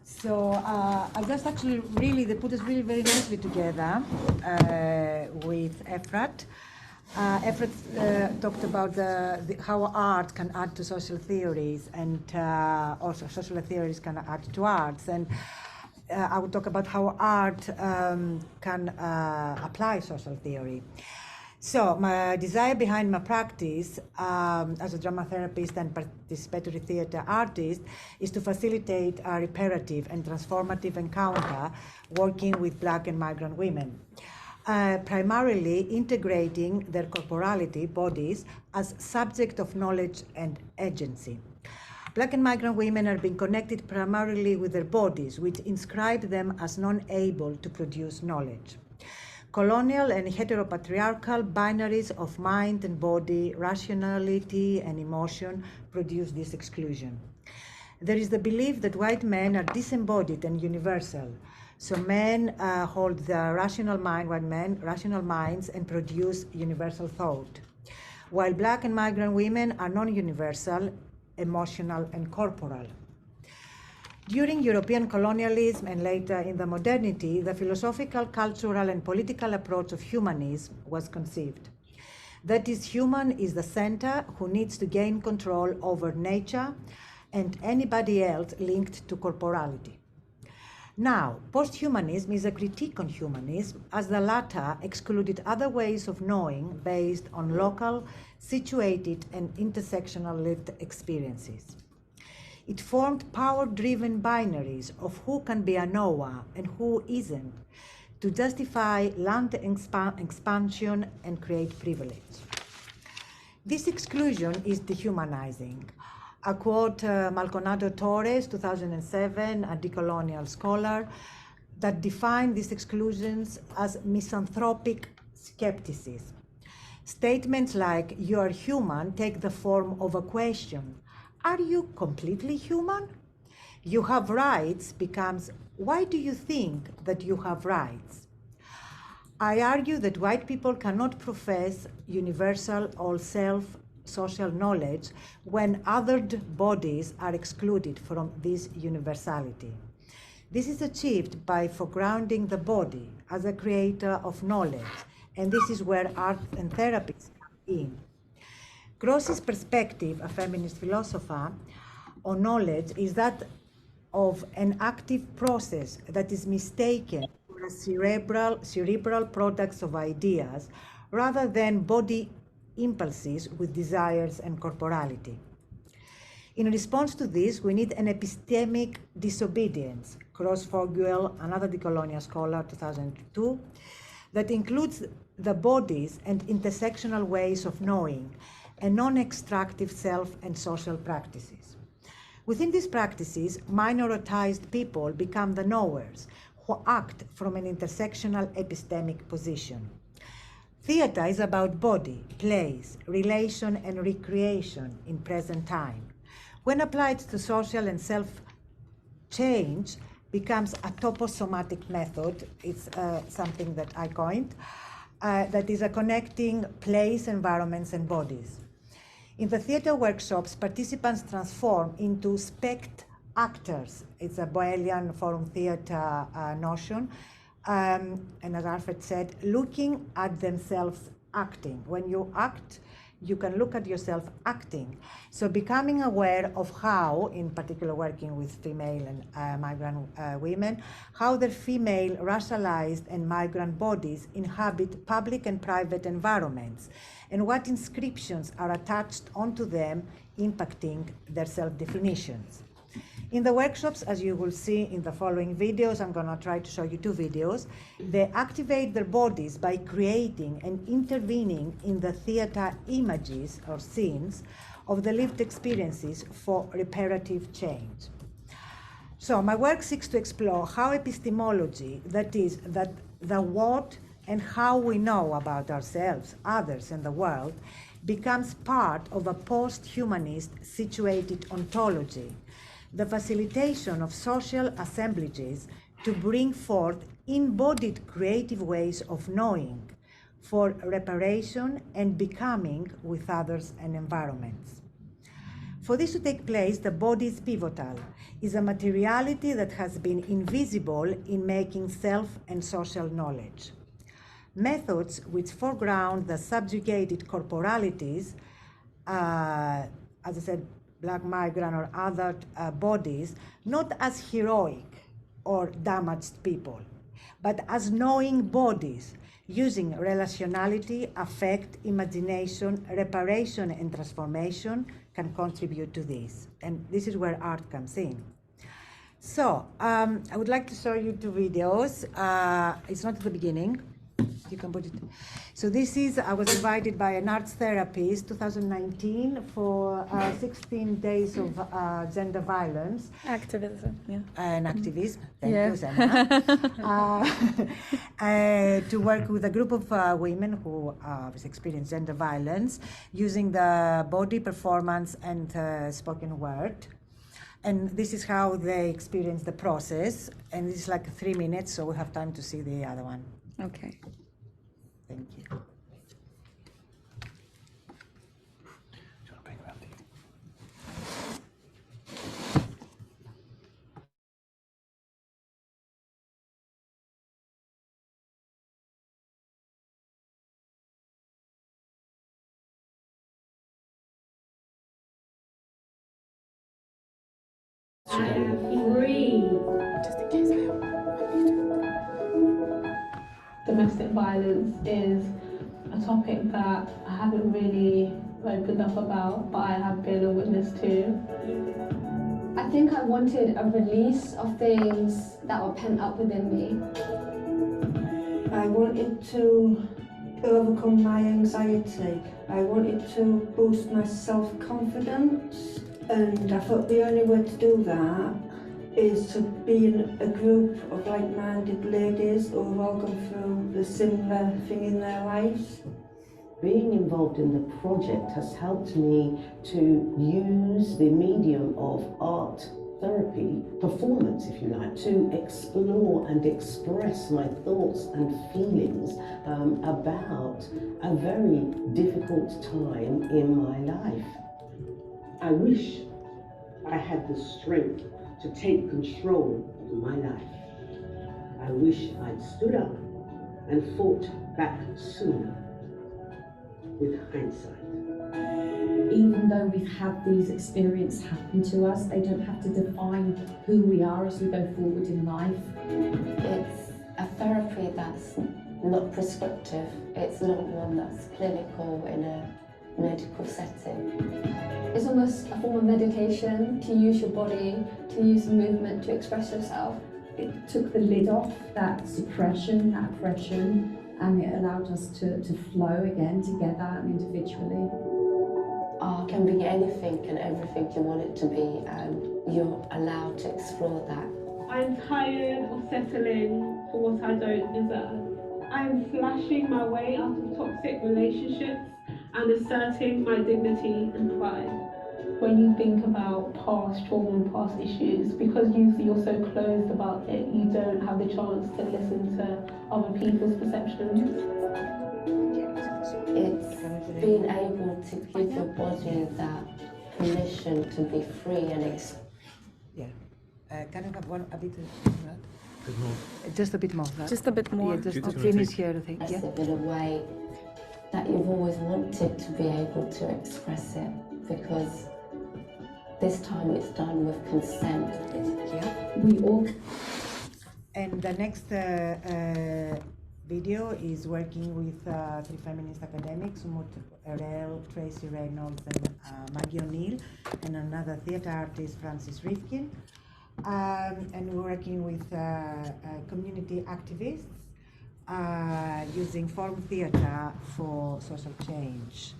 So I just actually they put us really very nicely together with Efrat. Efrat talked about how art can add to social theories, and also social theories can add to arts. And I would talk about how art can apply social theory. So my desire behind my practice as a drama therapist and participatory theatre artist is to facilitate a reparative and transformative encounter working with Black and migrant women, primarily integrating their corporality, bodies, as subject of knowledge and agency. Black and migrant women are being connected primarily with their bodies, which inscribe them as non-able to produce knowledge. Colonial and heteropatriarchal binaries of mind and body, rationality and emotion produce this exclusion. There is the belief that white men are disembodied and universal. So men hold the rational mind, white men, rational minds, and produce universal thought. While Black and migrant women are non-universal, emotional and corporal. During European colonialism and later in the modernity, the philosophical, cultural, and political approach of humanism was conceived. That is, human is the center who needs to gain control over nature and anybody else linked to corporality. Now, post-humanism is a critique on humanism, as the latter excluded other ways of knowing based on local, situated, and intersectional lived experiences. It formed power-driven binaries of who can be a knower and who isn't, to justify land expansion and create privilege. This exclusion is dehumanizing. I quote Maldonado Torres, 2007, a decolonial scholar, that defined these exclusions as misanthropic skepticism. Statements like, "you are human," take the form of a question. Are you completely human? "You have rights" becomes, "why do you think that you have rights?" I argue that white people cannot profess universal all-self social knowledge when othered bodies are excluded from this universality. This is achieved by foregrounding the body as a creator of knowledge, and this is where art and therapies come in. Gross's perspective, a feminist philosopher, on knowledge is that of an active process that is mistaken for a cerebral products of ideas rather than body impulses with desires and corporality. In response to this, we need an epistemic disobedience, Cross-Fogel, another decolonial scholar, 2002, that includes the bodies and intersectional ways of knowing, and non-extractive self and social practices. Within these practices, minoritized people become the knowers, who act from an intersectional epistemic position. Theatre is about body, place, relation, and recreation in present time. When applied to social and self-change, becomes a toposomatic method. It's something that I coined, that is a connecting place, environments, and bodies. In the theatre workshops, participants transform into spect actors. It's a Boelian forum theatre notion. And as Alfred said, looking at themselves acting. When you act, you can look at yourself acting. So becoming aware of how, in particular working with female and migrant women, how their female, racialized and migrant bodies inhabit public and private environments, and what inscriptions are attached onto them, impacting their self-definitions. In the workshops, as you will see in the following videos, I'm going to try to show you 2 videos, they activate their bodies by creating and intervening in the theater images or scenes of the lived experiences for reparative change. So my work seeks to explore how epistemology, that is, that the what and how we know about ourselves, others, and the world, becomes part of a post-humanist situated ontology, the facilitation of social assemblages to bring forth embodied creative ways of knowing for reparation and becoming with others and environments. For this to take place, the body is pivotal, is a materiality that has been invisible in making self and social knowledge. Methods which foreground the subjugated corporalities, as I said, Black migrant or other bodies, not as heroic or damaged people, but as knowing bodies, using relationality, affect, imagination, reparation, and transformation can contribute to this. And this is where art comes in. So I would like to show you 2 videos. It's not at the beginning. You can put it. So this is, I was invited by an arts therapist, 2019, for 16 days of gender violence. Activism, yeah. And activism, thank Yeah. you, Zena. To work with a group of women who experienced gender violence using the body, performance, and spoken word. And this is how they experience the process. And this is like 3 minutes, so we have time to see the other one. Okay. Thank you. Domestic violence is a topic that I haven't really opened up about, but I have been a witness to. I think I wanted a release of things that were pent up within me. I wanted to overcome my anxiety. I wanted to boost my self-confidence, and I thought the only way to do that is to be in a group of like-minded ladies who have all gone through the similar thing in their lives. Being involved in the project has helped me to use the medium of art therapy, performance if you like, to explore and express my thoughts and feelings about a very difficult time in my life. I wish I had the strength to take control of my life. I wish I'd stood up and fought back sooner. With hindsight. Even though we've had these experiences happen to us, they don't have to define who we are as we go forward in life. It's a therapy that's not prescriptive. It's not one that's clinical in a medical setting. It's almost a form of medication, to use your body, to use movement to express yourself. It took the lid off that suppression, that oppression, and it allowed us to flow again together and individually. Art can be anything and everything you want it to be, and you're allowed to explore that. I I'm tired of settling for what I don't deserve. I'm flashing my way out of toxic relationships and asserting my dignity and pride. When you think about past trauma and past issues, because you're so closed about it, you don't have the chance to listen to other people's perceptions. It's being able to give your body that permission to be free and Can you have a bit of that? Bit more. Just a bit more. That. Just a bit more. Yeah, just to finish here, I think. express it in a way that you've always wanted to be able to express it, because this time it's done with consent. Yeah. We all. And the next video is working with three feminist academics, Umut Erel, Tracy Reynolds, and Maggie O'Neill, and another theatre artist, Francis Rifkin. And we're working with community activists using forum theatre for social change.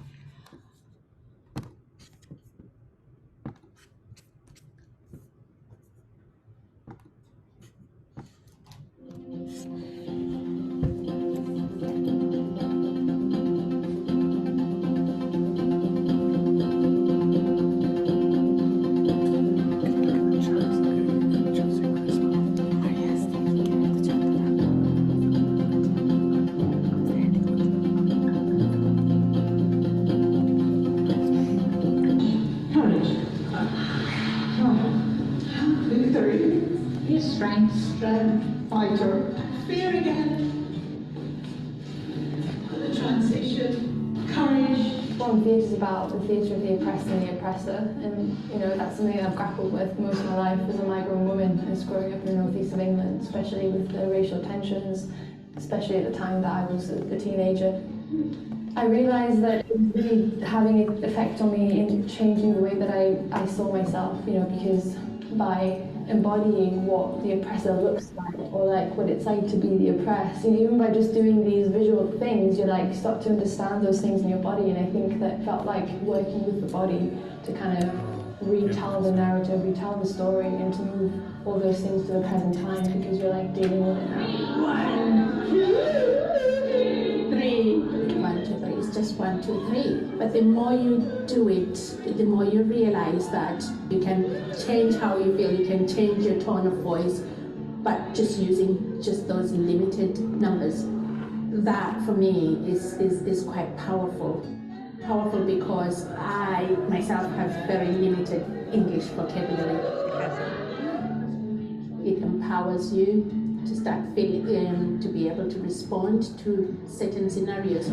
Strength, fighter, fear again, the transition, courage. Well, theatre is about the theatre of the oppressed and the oppressor, and you know that's something I've grappled with most of my life as a migrant woman, as growing up in the northeast of England, especially with the racial tensions, especially at the time that I was a teenager. I realised that it was really having an effect on me in changing the way that I saw myself, you know, because by embodying what the oppressor looks like, or like what it's like to be the oppressed, and even by just doing these visual things, you like start to understand those things in your body. And I think that felt like working with the body to kind of retell the narrative, retell the story, and to move all those things to the present time, because you're like dealing with it now. 1, 2, 3. 1, 2, 3. It's just 1, 2, 3. But the more you do it, the more you realize that you can change how you feel, you can change your tone of voice, but just using just those limited numbers. That for me is quite powerful. Powerful because I myself have very limited English vocabulary. It empowers you to start feeling, to be able to respond to certain scenarios.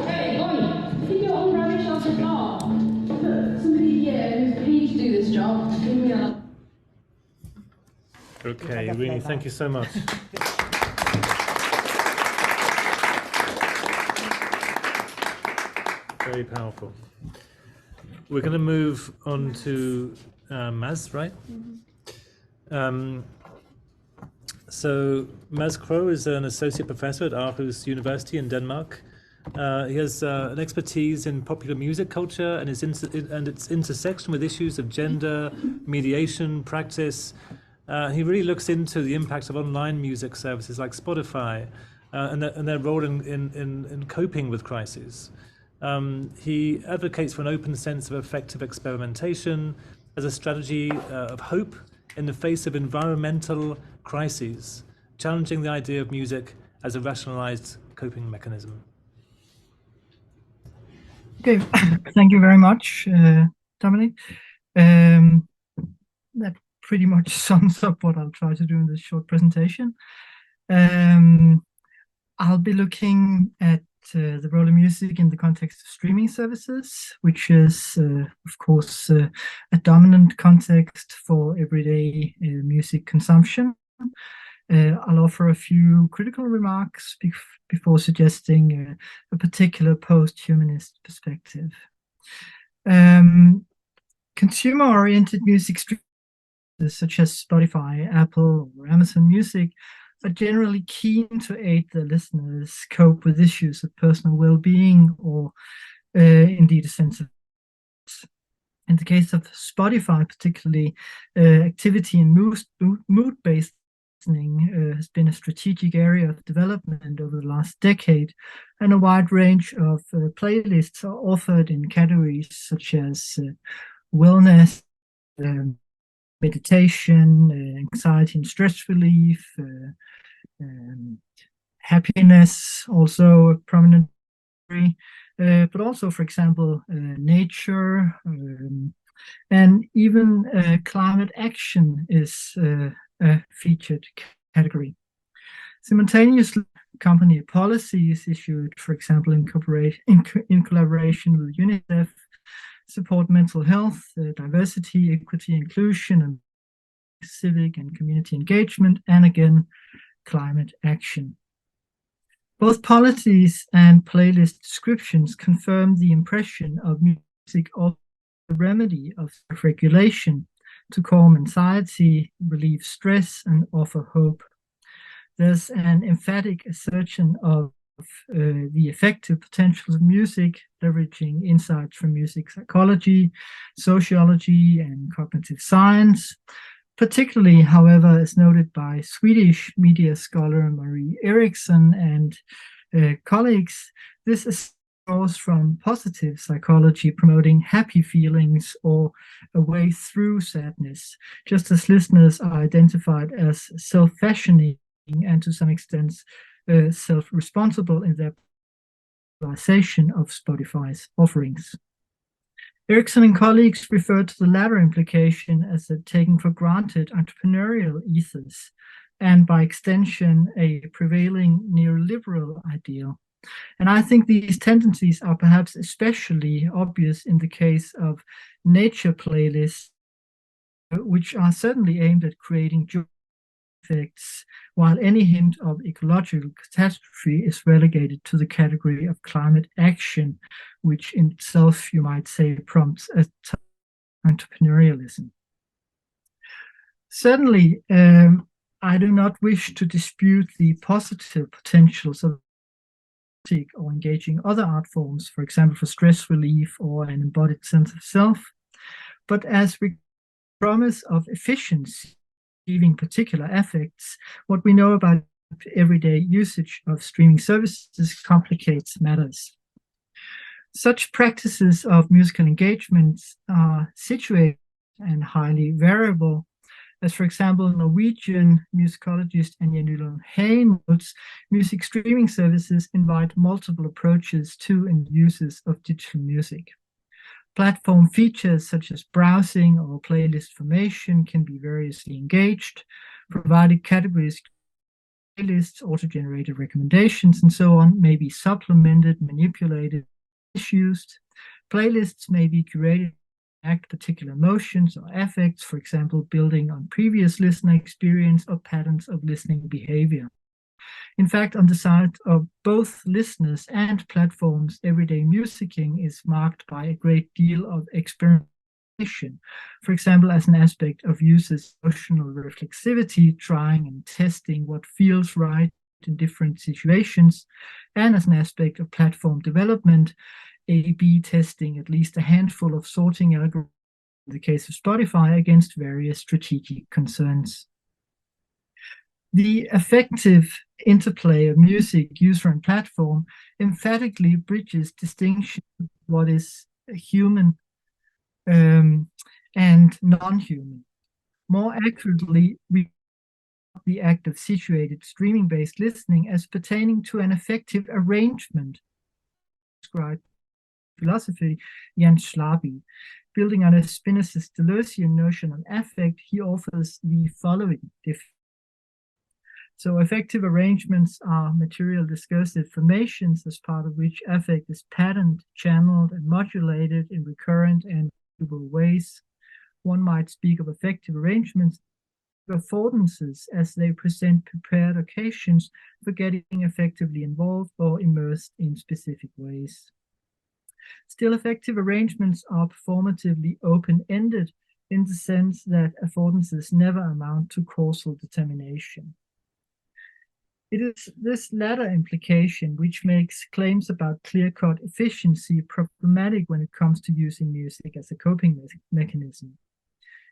Hey, oi! Keep your own rubbish off the floor. Somebody here who's paid to do this job, give me a... Okay, Rini, thank you so much. Very powerful. We're going to move on to Maz, right? So Maz Krogh is an associate professor at Aarhus University in Denmark. He has an expertise in popular music culture and its intersection with issues of gender, mediation, practice. He really looks into the impact of online music services like Spotify and their role in coping with crises. He advocates for an open sense of effective experimentation as a strategy of hope in the face of environmental crises, challenging the idea of music as a rationalized coping mechanism. Okay, thank you very much, Dominic. That pretty much sums up what I'll try to do in this short presentation. I'll be looking at the role of music in the context of streaming services, which is, of course, a dominant context for everyday music consumption. I'll offer a few critical remarks before suggesting a particular post-humanist perspective. Consumer-oriented music streaming such as Spotify, Apple, or Amazon Music are generally keen to aid the listeners cope with issues of personal well-being or indeed a sense of In the case of Spotify, particularly, activity and mood-based listening has been a strategic area of development over the last decade, and a wide range of playlists are offered in categories such as wellness, meditation, anxiety and stress relief, happiness, also a prominent category, but also, for example, nature, and even climate action is a featured category. Simultaneously, company policies issued, for example, in collaboration with UNICEF, support mental health, diversity, equity, inclusion, and civic and community engagement, and again, climate action. Both policies and playlist descriptions confirm the impression of music as a remedy of self-regulation to calm anxiety, relieve stress, and offer hope. There's an emphatic assertion of the effective potentials of music, leveraging insights from music psychology, sociology, and cognitive science. Particularly, however, as noted by Swedish media scholar Marie Eriksson and colleagues, this draws from positive psychology promoting happy feelings or a way through sadness, just as listeners are identified as self-fashioning and to some extent self-responsible in their realization of Spotify's offerings. Eriksson and colleagues referred to the latter implication as a taken for granted entrepreneurial ethos, and by extension, a prevailing neoliberal ideal. And I think these tendencies are perhaps especially obvious in the case of nature playlists, which are certainly aimed at creating joy effects, while any hint of ecological catastrophe is relegated to the category of climate action, which in itself, you might say, prompts a entrepreneurialism. Certainly, I do not wish to dispute the positive potentials of music or engaging other art forms, for example, for stress relief or an embodied sense of self, but as we promise of efficiency, achieving particular effects, what we know about everyday usage of streaming services complicates matters. Such practices of musical engagements are situated and highly variable. As, for example, Norwegian musicologist Anja Nyland Hagen notes, music streaming services invite multiple approaches to and uses of digital music. Platform features such as browsing or playlist formation can be variously engaged, provided categories, playlists, auto-generated recommendations, and so on may be supplemented, manipulated, misused. Playlists may be curated to act particular emotions or affects, for example, building on previous listener experience or patterns of listening behavior. In fact, on the side of both listeners and platforms, everyday musicking is marked by a great deal of experimentation, for example, as an aspect of users' emotional reflexivity, trying and testing what feels right in different situations, and as an aspect of platform development, A/B testing at least a handful of sorting algorithms, in the case of Spotify, against various strategic concerns. The effective interplay of music, user, and platform emphatically bridges distinction of what is human and non-human. More accurately, we the act of situated streaming-based listening as pertaining to an effective arrangement, described philosophy Jan Schlaby. Building on a Spinoza's Deleuzian notion of affect, he offers the following definition. So effective arrangements are material discursive formations as part of which affect is patterned, channeled, and modulated in recurrent and repeatable ways. One might speak of effective arrangements, affordances, as they present prepared occasions for getting effectively involved or immersed in specific ways. Still, effective arrangements are performatively open-ended in the sense that affordances never amount to causal determination. It is this latter implication which makes claims about clear-cut efficiency problematic when it comes to using music as a coping mechanism.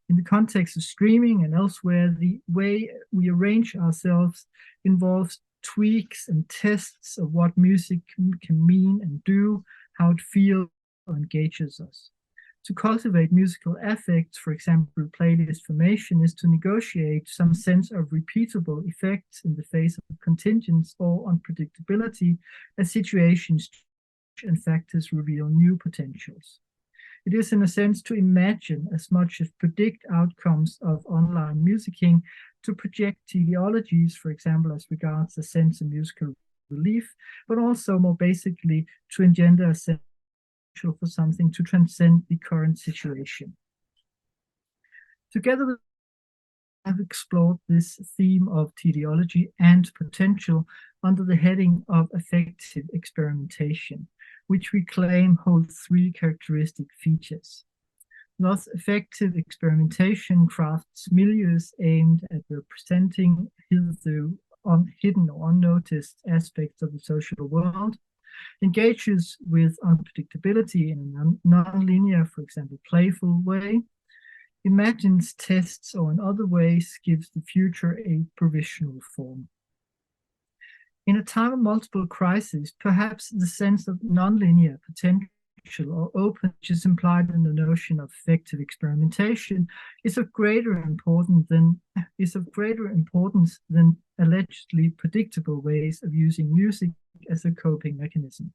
In the context of streaming and elsewhere, the way we arrange ourselves involves tweaks and tests of what music can mean and do, how it feels or engages us. To cultivate musical affects, for example, playlist formation, is to negotiate some sense of repeatable effects in the face of contingents or unpredictability as situations and factors reveal new potentials. It is, in a sense, to imagine as much as predict outcomes of online musicking, to project teleologies, for example, as regards a sense of musical relief, but also more basically to engender a sense for something to transcend the current situation. Together, we have explored this theme of teleology and potential under the heading of affective experimentation, which we claim holds three characteristic features. Thus, affective experimentation crafts milieus aimed at representing hitherto hidden or unnoticed aspects of the social world, engages with unpredictability in a non-linear, for example, playful way, imagines tests or in other ways gives the future a provisional form. In a time of multiple crises, perhaps the sense of non-linear potential or open, which is implied in the notion of affective experimentation, is of greater importance than allegedly predictable ways of using music as a coping mechanism.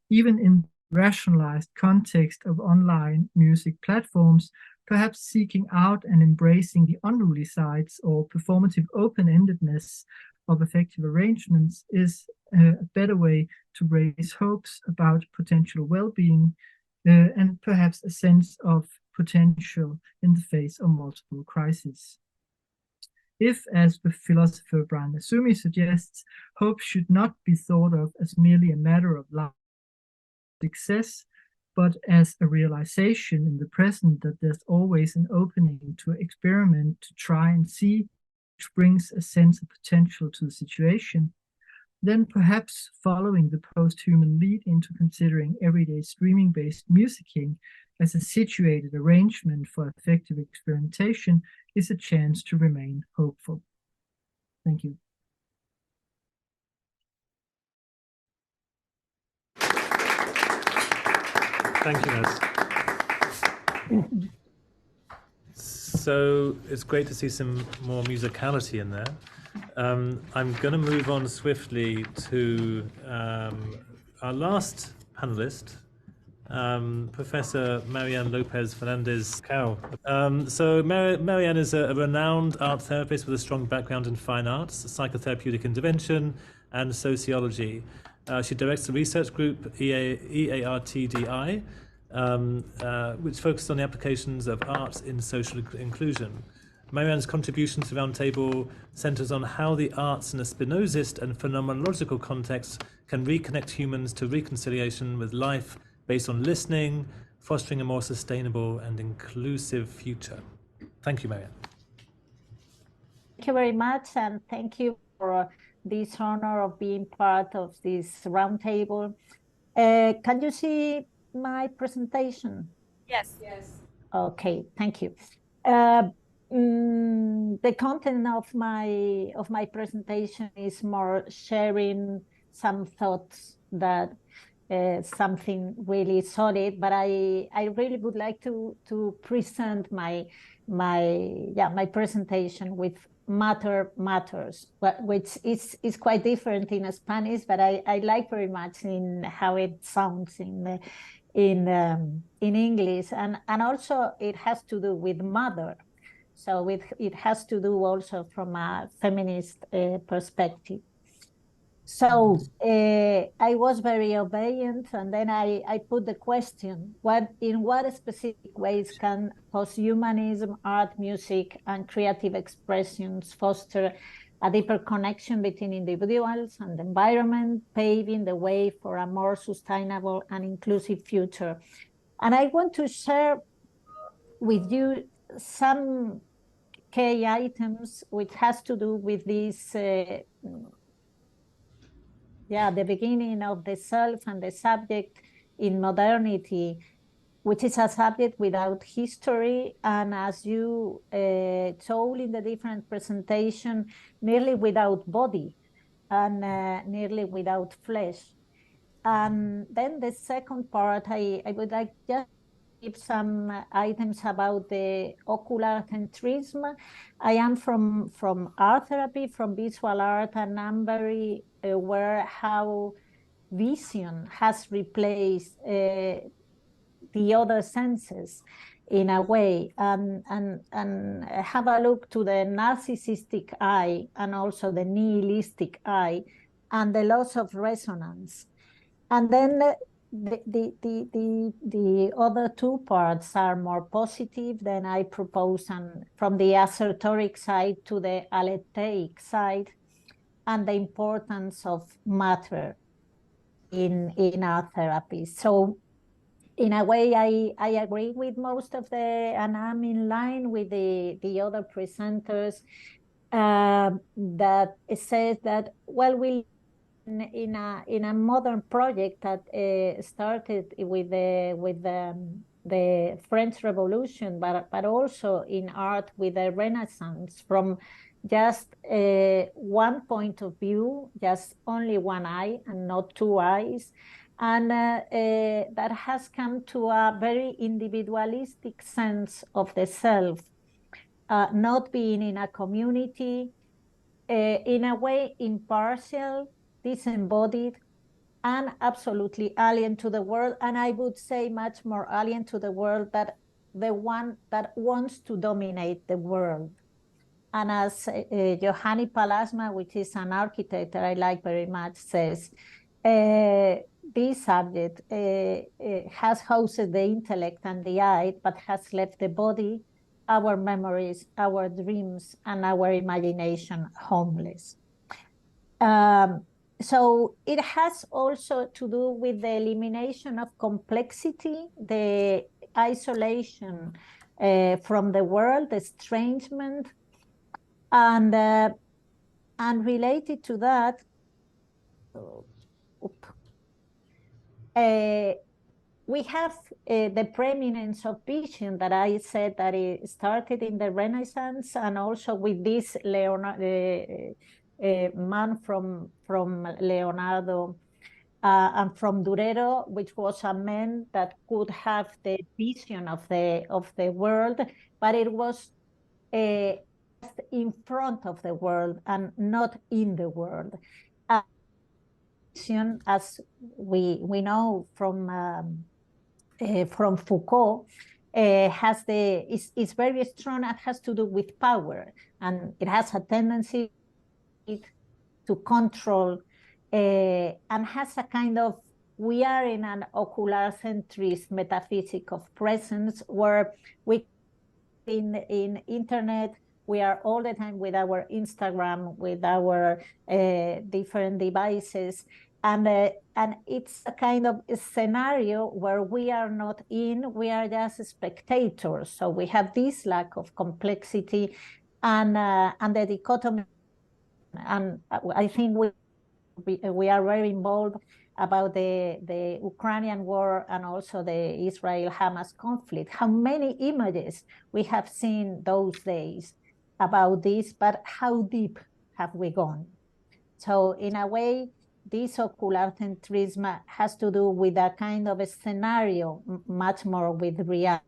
Even in rationalized context of online music platforms, perhaps seeking out and embracing the unruly sides or performative open-endedness of effective arrangements is a better way to raise hopes about potential well-being and perhaps a sense of potential in the face of multiple crises. If, as the philosopher Brian Asumi suggests, hope should not be thought of as merely a matter of life success, but as a realization in the present that there's always an opening to experiment, to try and see, which brings a sense of potential to the situation, then perhaps following the post-human lead into considering everyday streaming-based musicking as a situated arrangement for effective experimentation is a chance to remain hopeful. Thank you. Thank you, Nez. So it's great to see some more musicality in there. I'm going to move on swiftly to our last panelist, Professor Marianne Lopez Fernandez-Cao. So Marianne is a renowned art therapist with a strong background in fine arts, psychotherapeutic intervention, and sociology. She directs the research group EARTDI, which focuses on the applications of arts in social inclusion. Marianne's contribution to Roundtable centers on how the arts in a Spinozist and phenomenological context can reconnect humans to reconciliation with life based on listening, fostering a more sustainable and inclusive future. Thank you, Marianne. Thank you very much, and thank you for this honor of being part of this roundtable. Can you see my presentation? Yes. Yes. Okay, thank you. The content of my presentation is more sharing some thoughts that something really solid, but I really would like to present my presentation with matter matters, which is quite different in Spanish, but I like very much in how it sounds in English, and also it has to do with mother. So it has to do also from a feminist perspective. So I was very obedient, and then I put the question, in what specific ways can posthumanism, art, music, and creative expressions foster a deeper connection between individuals and the environment, paving the way for a more sustainable and inclusive future? And I want to share with you some key items which has to do with this the beginning of the self and the subject in modernity, which is a subject without history, and as you told in the different presentation, nearly without body and nearly without flesh. And then the second part, I would like just give some items about the ocular centrism. I am from art therapy, from visual art, and I'm very aware how vision has replaced the other senses in a way, and have a look to the narcissistic eye and also the nihilistic eye and the loss of resonance. And then the other two parts are more positive than I propose, and from the assertoric side to the alethetic side, and the importance of matter in our therapy. So in a way, I agree with most of and I'm in line with the other presenters that it says that, well, we in a modern project that started with the French Revolution, but also in art with the Renaissance, from just one point of view, just only one eye and not two eyes. And that has come to a very individualistic sense of the self, not being in a community, in a way impartial, disembodied, and absolutely alien to the world. And I would say much more alien to the world, that the one that wants to dominate the world. And as Johanni Palasma, which is an architect that I like very much, says, this subject has hosted the intellect and the eye, but has left the body, our memories, our dreams, and our imagination homeless. So it has also to do with the elimination of complexity, the isolation from the world, the estrangement, and related to that, we have the preeminence of vision that I said that it started in the Renaissance, and also with this man from Leonardo and from Durero, which was a man that could have the vision of the world, but it was in front of the world and not in the world. As we know from Foucault, is very strong and has to do with power, and it has a tendency to control, and has a kind of, we are in an ocular centrist metaphysic of presence, where we in internet, we are all the time with our Instagram, with our different devices, and it's a kind of a scenario where we are not in, we are just spectators. So we have this lack of complexity and the dichotomy. And I think we are very involved about the Ukrainian war and also the Israel-Hamas conflict. How many images we have seen those days about this, but how deep have we gone? So in a way, this ocular centrism has to do with a kind of a scenario, much more with reality.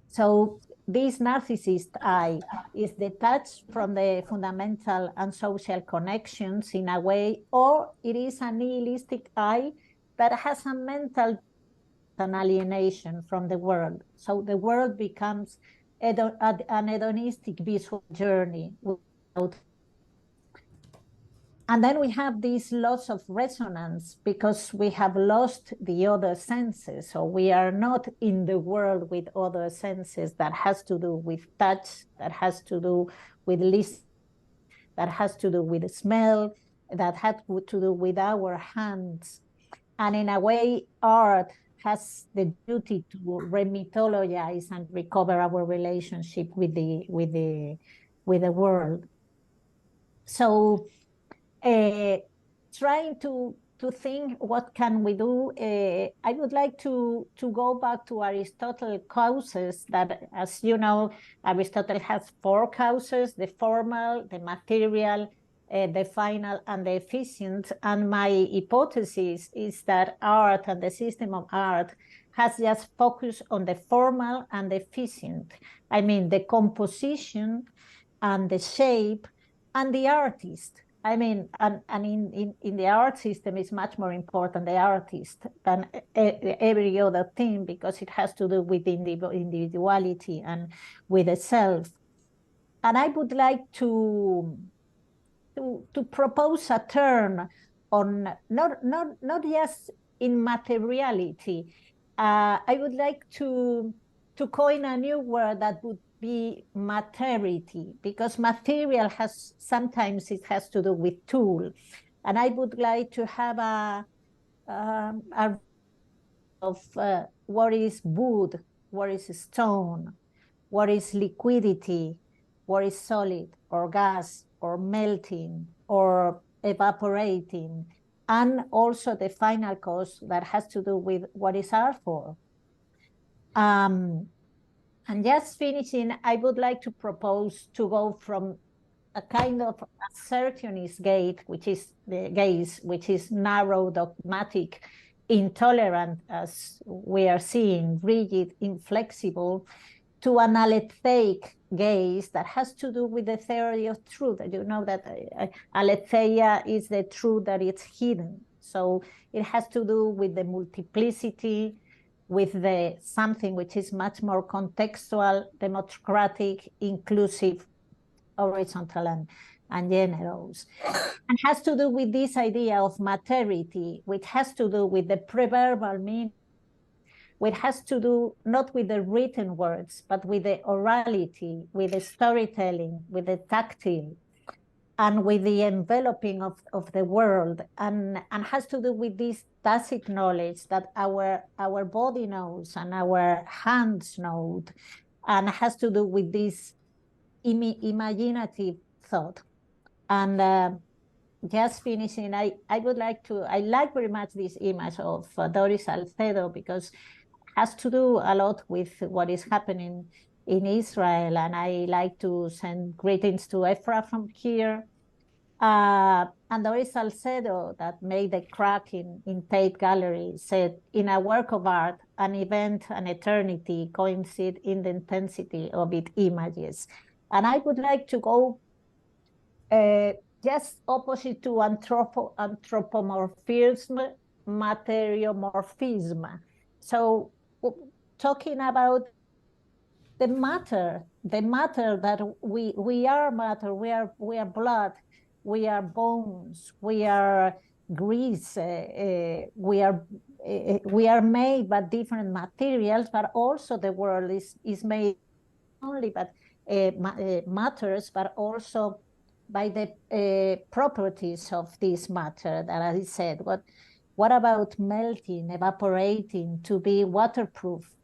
So this narcissist eye is detached from the fundamental and social connections in a way, or it is a nihilistic eye that has a mental alienation from the world. So the world becomes an hedonistic visual journey without. And then we have this loss of resonance because we have lost the other senses. So we are not in the world with other senses that has to do with touch, that has to do with listening, that has to do with smell, that has to do with our hands. And in a way, art has the duty to remythologize and recover our relationship with the world. So trying to think what can we do. I would like to go back to Aristotle causes that, as you know, Aristotle has 4 causes: the formal, the material, the final, and the efficient. And my hypothesis is that art and the system of art has just focused on the formal and the efficient. I mean, the composition and the shape and the artist. I mean, and in the art system, it's much more important, the artist, than every other thing, because it has to do with individuality and with the self. And I would like to propose a turn on not just in materiality. I would like to coin a new word that would be materity, because material has sometimes it has to do with tool, and I would like to have a of what is wood, what is stone, what is liquidity, what is solid or gas or melting or evaporating, and also the final cause that has to do with what is art for. And just finishing, I would like to propose to go from a kind of assertionist gaze, which is narrow, dogmatic, intolerant, as we are seeing, rigid, inflexible, to an aletheic gaze that has to do with the theory of truth. You know that aletheia is the truth that is hidden. So it has to do with the multiplicity, with the something which is much more contextual, democratic, inclusive, horizontal, and generous. And has to do with this idea of materity, which has to do with the pre-verbal meaning, which has to do not with the written words, but with the orality, with the storytelling, with the tactile, and with the enveloping of the world, and has to do with this tacit knowledge that our body knows and our hands know, and has to do with this imaginative thought. And just finishing, I like very much this image of Doris Salcedo, because it has to do a lot with what is happening in Israel, and I like to send greetings to Ephra from here. And Doris Salcedo, that made the crack in Tate Gallery, said, in a work of art, an event and eternity coincide in the intensity of its images. And I would like to go just opposite to anthropomorphism, materiomorphism. So talking about the matter that we are matter, we are blood, we are bones, we are grease, we are made by different materials, but also the world is made only by matters, but also by the properties of this matter that I said. What about melting, evaporating, to be waterproof?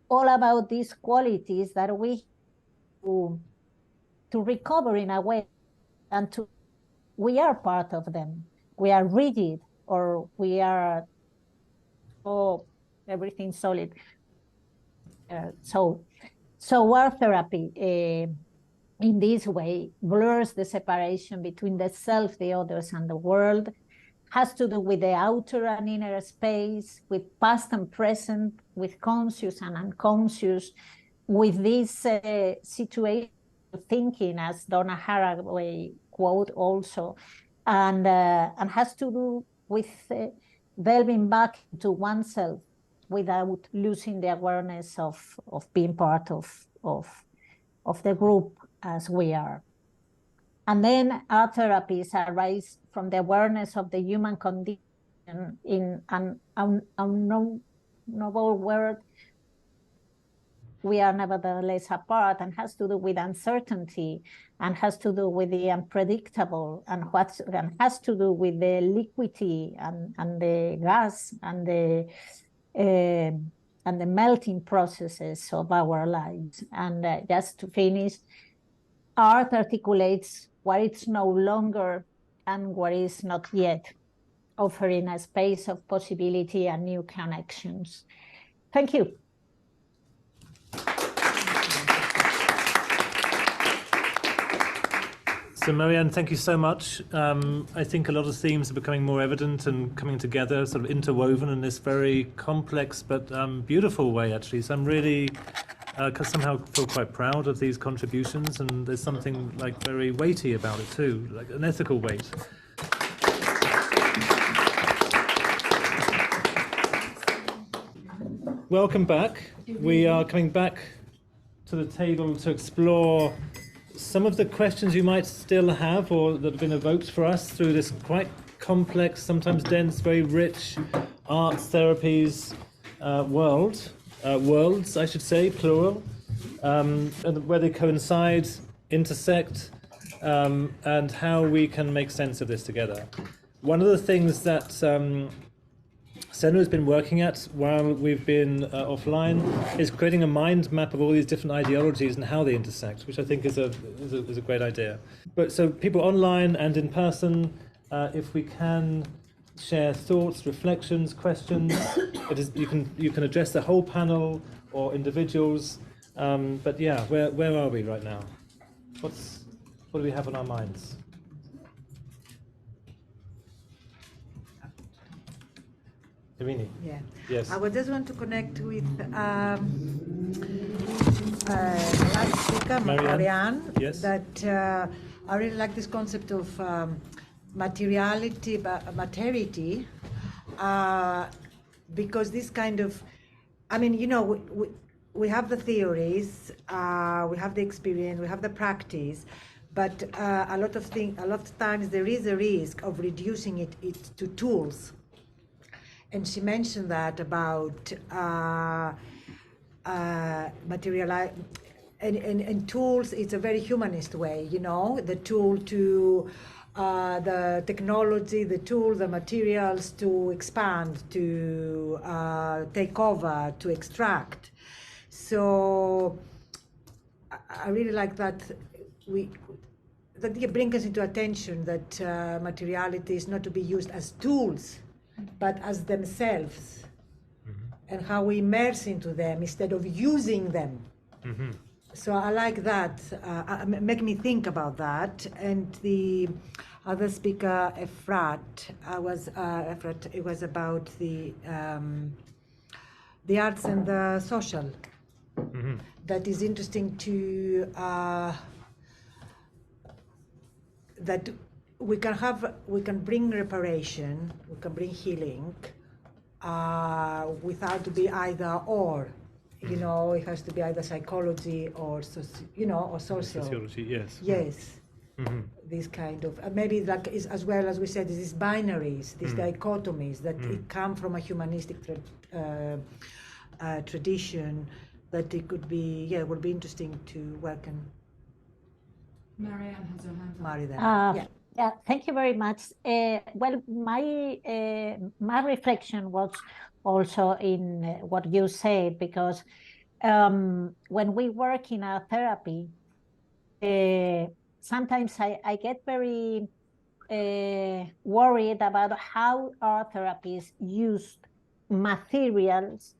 All about these qualities that we to recover in a way, and we are part of them. We are rigid, or we are everything solid. So art therapy in this way blurs the separation between the self, the others, and the world. Has to do with the outer and inner space, with past and present, with conscious and unconscious, with this situation of thinking, as Donna Haraway quote also, and has to do with delving back into oneself without losing the awareness of being part of the group as we are. And then art therapies arise from the awareness of the human condition in an unknowable world. We are nevertheless apart, and has to do with uncertainty, and has to do with the unpredictable, and has to do with the liquidity and the gas and the melting processes of our lives. And just to finish, art articulates what it's no longer and what is not yet, offering a space of possibility and new connections. Thank you. So Marianne, thank you so much. I think a lot of themes are becoming more evident and coming together, sort of interwoven in this very complex but beautiful way, actually. So I'm really somehow feel quite proud of these contributions, and there's something like very weighty about it too, like an ethical weight. Welcome back. We are coming back to the table to explore some of the questions you might still have or that have been evoked for us through this quite complex, sometimes dense, very rich arts, therapies worlds, I should say, plural, and where they coincide, intersect, and how we can make sense of this together. One of the things that Senna has been working at while we've been offline is creating a mind map of all these different ideologies and how they intersect, which I think is a great idea. But so people online and in person, if we can share thoughts, reflections, questions, you can address the whole panel or individuals. But yeah, where are we right now? What do we have on our minds? Irini. Yeah. Yes. I would just want to connect with last speaker, Marianne. Yes. That I really like this concept of materiality, materity, because this kind of, I mean, you know, we have the theories, we have the experience, we have the practice, but a lot of times there is a risk of reducing it to tools. And she mentioned that about and tools. It's a very humanist way, you know, the tool to the technology, the tool, the materials to expand, to take over, to extract. So I really like that that you bring us into attention that materiality is not to be used as tools, but as themselves, and how we immerse into them instead of using them. So I like that, make me think about that. And the other speaker, Efrat, it was about the arts and the social. That is interesting to, that we can bring reparation, we can bring healing without to be either or. You know, it has to be either psychology or or social. Sociology, yes. Yes. This kind of maybe like is as well as we said, these binaries, these dichotomies that it come from a humanistic tradition. That it could be, it would be interesting to work on. Marianne has her hand up. Marianne. Yeah, thank you very much. Well, my reflection was also in what you said, because when we work in a therapy, sometimes I get very worried about how our therapists use materials,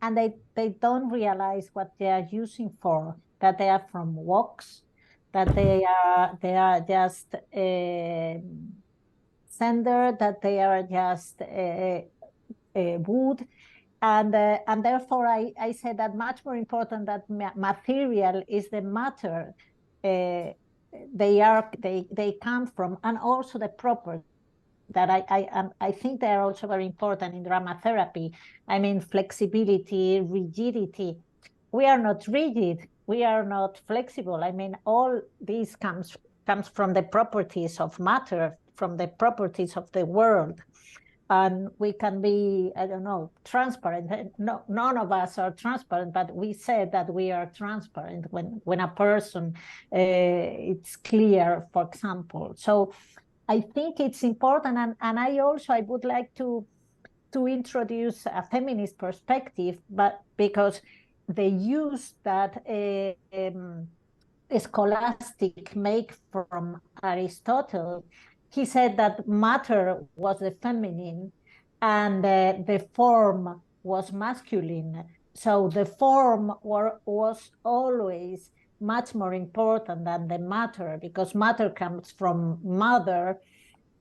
and they don't realize what they are using for, that they are from walks, that they are just sender, that they are just wood, and therefore I said that much more important that material is the matter they come from, and also the property that I think they are also very important in drama therapy. I mean, flexibility, rigidity. We are not rigid. We are not flexible. I mean, all this comes from the properties of matter, from the properties of the world. And we can be, I don't know, transparent. No, none of us are transparent, but we said that we are transparent when a person, it's clear, for example. So I think it's important, and I would like to introduce a feminist perspective, but because the use that Scholastic make from Aristotle he said that matter was the feminine and the form was masculine. So the form was always much more important than the matter, because matter comes from mother,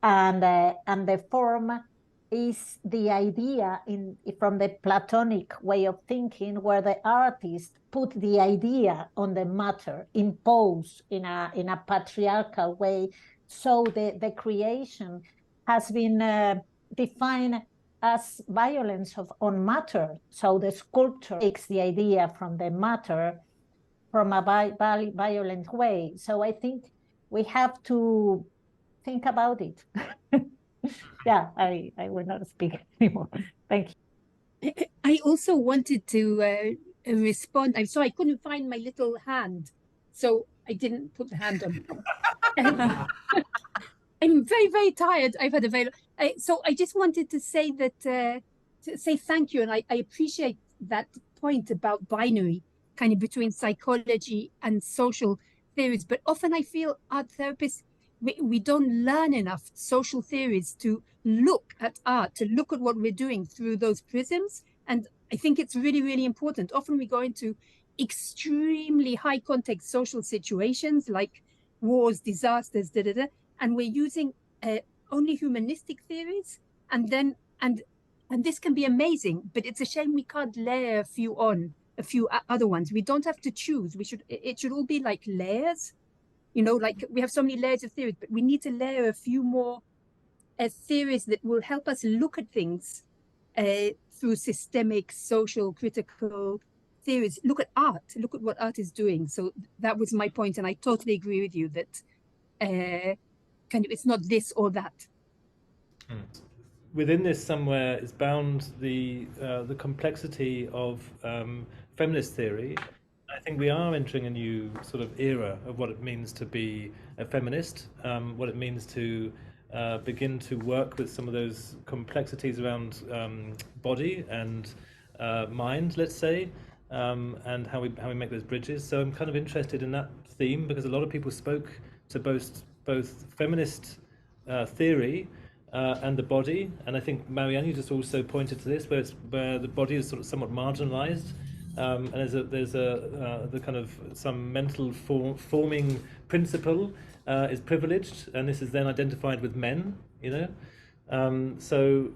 and the form is the idea from the Platonic way of thinking, where the artist put the idea on the matter, imposed in a patriarchal way. So the creation has been defined as violence on matter. So the sculptor takes the idea from the matter from a violent way. So I think we have to think about it. Yeah, I will not speak anymore. Thank you. I also wanted to respond. I'm sorry, I couldn't find my little hand, so I didn't put the hand on. I'm very, very tired. I've had a very... so I just wanted to say that, to say thank you, and I appreciate that point about binary, kind of between psychology and social theories. But often I feel art therapists, we don't learn enough social theories to look at art, to look at what we're doing through those prisms. And I think it's really, really important. Often we go into extremely high context social situations like wars, disasters, and we're using only humanistic theories. And this can be amazing, but it's a shame we can't layer a few other ones. We don't have to choose. It should all be like layers. You know, like we have so many layers of theories, but we need to layer a few more theories that will help us look at things through systemic, social, critical theories. Look at art, look at what art is doing. So that was my point, and I totally agree with you that kind of it's not this or that. Within this somewhere is bound the complexity of feminist theory. I think we are entering a new sort of era of what it means to be a feminist, what it means to begin to work with some of those complexities around body and mind, let's say, and how we make those bridges. So I'm kind of interested in that theme, because a lot of people spoke to both feminist theory and the body, and I think Marianne, you just also pointed to this, where the body is sort of somewhat marginalized. And there's the kind of some mental forming principle is privileged, and this is then identified with men, you know. So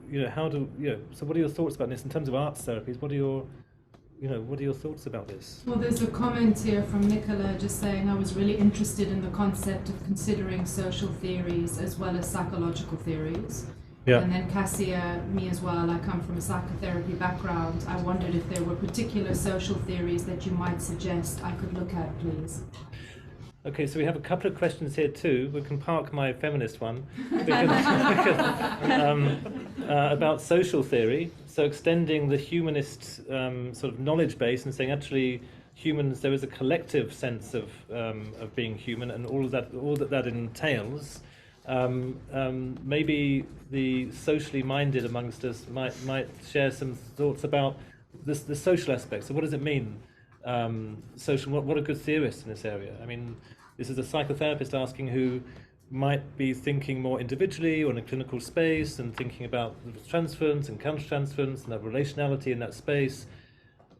so what are your thoughts about this in terms of arts therapies? What are your thoughts about this? Well, there's a comment here from Nicola just saying, I was really interested in the concept of considering social theories as well as psychological theories. Yeah. And then Cassia, me as well, I come from a psychotherapy background. I wondered if there were particular social theories that you might suggest I could look at, please. Okay, so we have a couple of questions here too. We can park my feminist one about social theory. So extending the humanist sort of knowledge base and saying actually humans, there is a collective sense of being human and all that entails. Maybe the socially minded amongst us might share some thoughts about the social aspects. So what does it mean? Social. What are good theorists in this area? I mean, this is a psychotherapist asking who might be thinking more individually or in a clinical space and thinking about transference and countertransference and that relationality in that space.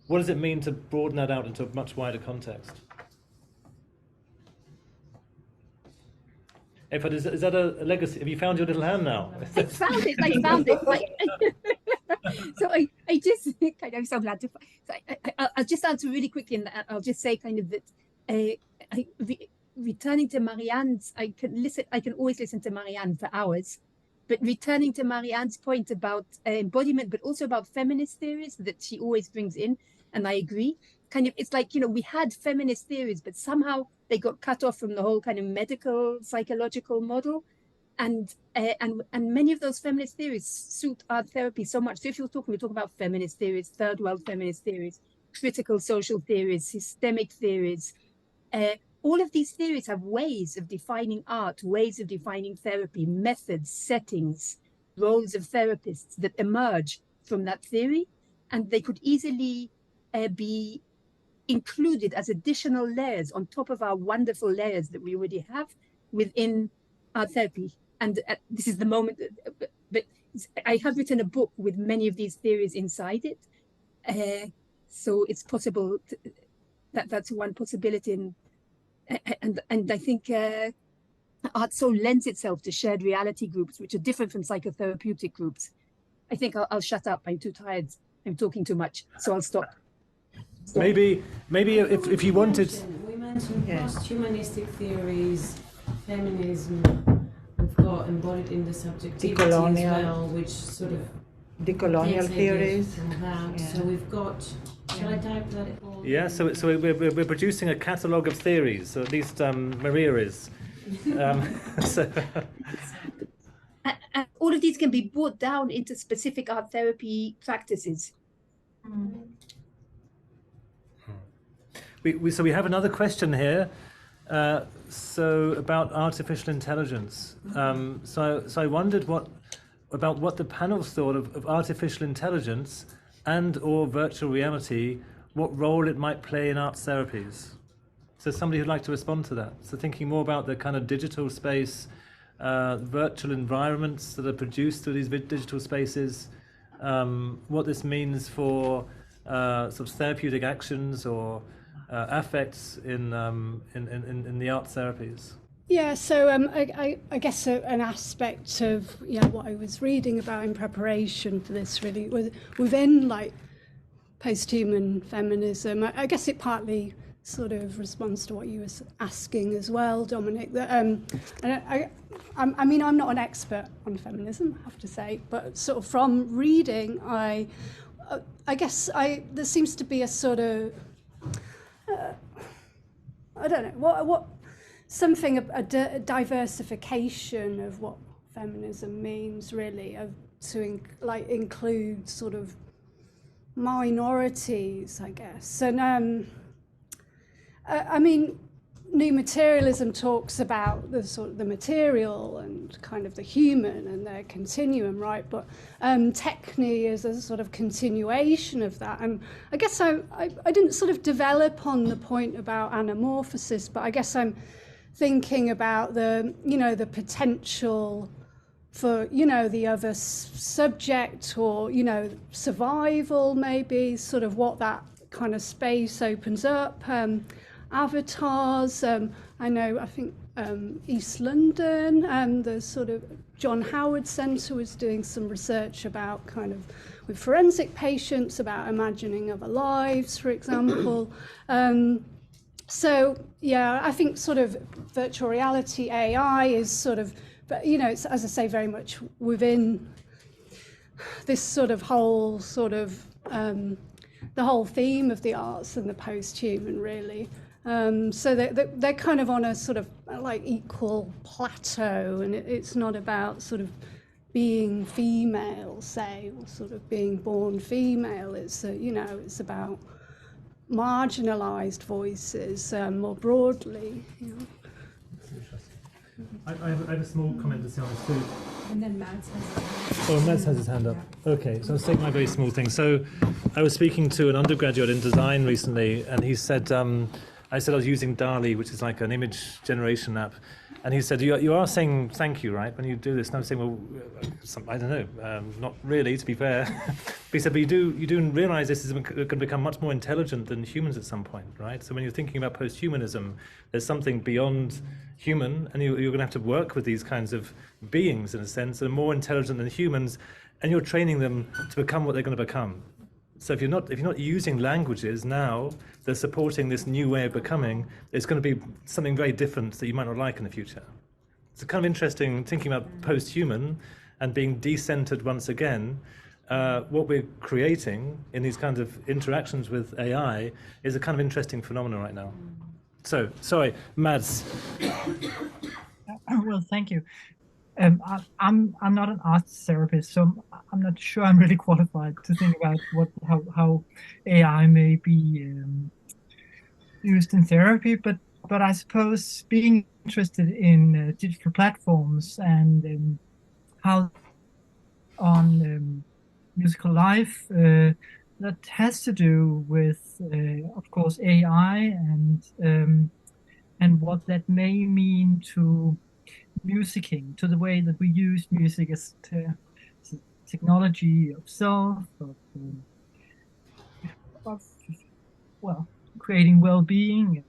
What does it mean to broaden that out into a much wider context? If is that a legacy? Have you found your little hand now? I found it. So I just, I'm so glad to. So I'll just answer really quickly, and I'll just say kind of that returning to Marianne's, I can always listen to Marianne for hours, but returning to Marianne's point about embodiment, but also about feminist theories that she always brings in, and I agree. Kind of, it's like, we had feminist theories, but somehow they got cut off from the whole kind of medical psychological model. And many of those feminist theories suit art therapy so much. So if we talk about feminist theories, third world feminist theories, critical social theories, systemic theories, all of these theories have ways of defining art, ways of defining therapy, methods, settings, roles of therapists that emerge from that theory. And they could easily be included as additional layers on top of our wonderful layers that we already have within art therapy. And this is the moment, but I have written a book with many of these theories inside it. So it's possible that that's one possibility. And I think art so lends itself to shared reality groups, which are different from psychotherapeutic groups. I think I'll shut up. I'm too tired. I'm talking too much, so I'll stop. Maybe if you wanted. We mentioned post-humanistic theories, feminism. We've got embodied in the subjectivity as well, which sort of decolonial theories. From that. Yeah. So we've got. Shall I type that all? Yeah. So we're producing a catalogue of theories, or at least Maria is. So. All of these can be brought down into specific art therapy practices. So we have another question here. So about artificial intelligence. So I wondered what the panel thought of artificial intelligence and or virtual reality, what role it might play in art therapies. So somebody who'd like to respond to that. So thinking more about the kind of digital space, virtual environments that are produced through these digital spaces, what this means for sort of therapeutic actions or affects in the art therapies. Yeah, so I guess an aspect of what I was reading about in preparation for this really was within like post-human feminism. I guess it partly sort of responds to what you were asking as well, Dominic. That I mean, I'm not an expert on feminism, I have to say, but sort of from reading, I guess there seems to be a sort of I don't know what something a diversification of what feminism means really, to include sort of minorities, I guess. And I mean, new materialism talks about the sort of the material and kind of the human and their continuum, right? But techne is a sort of continuation of that. And I guess I didn't sort of develop on the point about anamorphosis, but I guess I'm thinking about the potential for, the other subject, or, survival, maybe, sort of what that kind of space opens up. Avatars, I think East London, the sort of John Howard Centre was doing some research about kind of with forensic patients about imagining other lives, for example. So yeah, I think sort of virtual reality, AI is sort of, but it's, as I say, very much within this sort of whole sort of the whole theme of the arts and the post-human, really. So they're kind of on a sort of like equal plateau, and it's not about sort of being female, say, or sort of being born female. It's it's about marginalized voices more broadly. I have a small comment to say on this too. And then Mads has Mads has his hand up. Okay, so I'll take my very small thing. So I was speaking to an undergraduate in design recently, and he said, I said I was using DALL-E, which is like an image generation app. And he said, you are saying thank you, right, when you do this? And I was saying, well, I don't know, not really, to be fair. But he said, but you do realise this is going to become much more intelligent than humans at some point, right? So when you're thinking about post-humanism, there's something beyond human, and you're going to have to work with these kinds of beings, in a sense, that are more intelligent than humans, and you're training them to become what they're going to become. So if you're not using languages now, they're supporting this new way of becoming, it's going to be something very different that you might not like in the future. It's kind of interesting thinking about post-human and being decentered once again. What we're creating in these kinds of interactions with AI is a kind of interesting phenomenon right now. So, sorry, Mads. Well, thank you. I'm not an art therapist, so I'm not sure I'm really qualified to think about how AI may be used in therapy. But I suppose being interested in digital platforms and how on musical life, that has to do with, of course, AI and what that may mean to musicking, to the way that we use music as technology of self, of well, creating well-being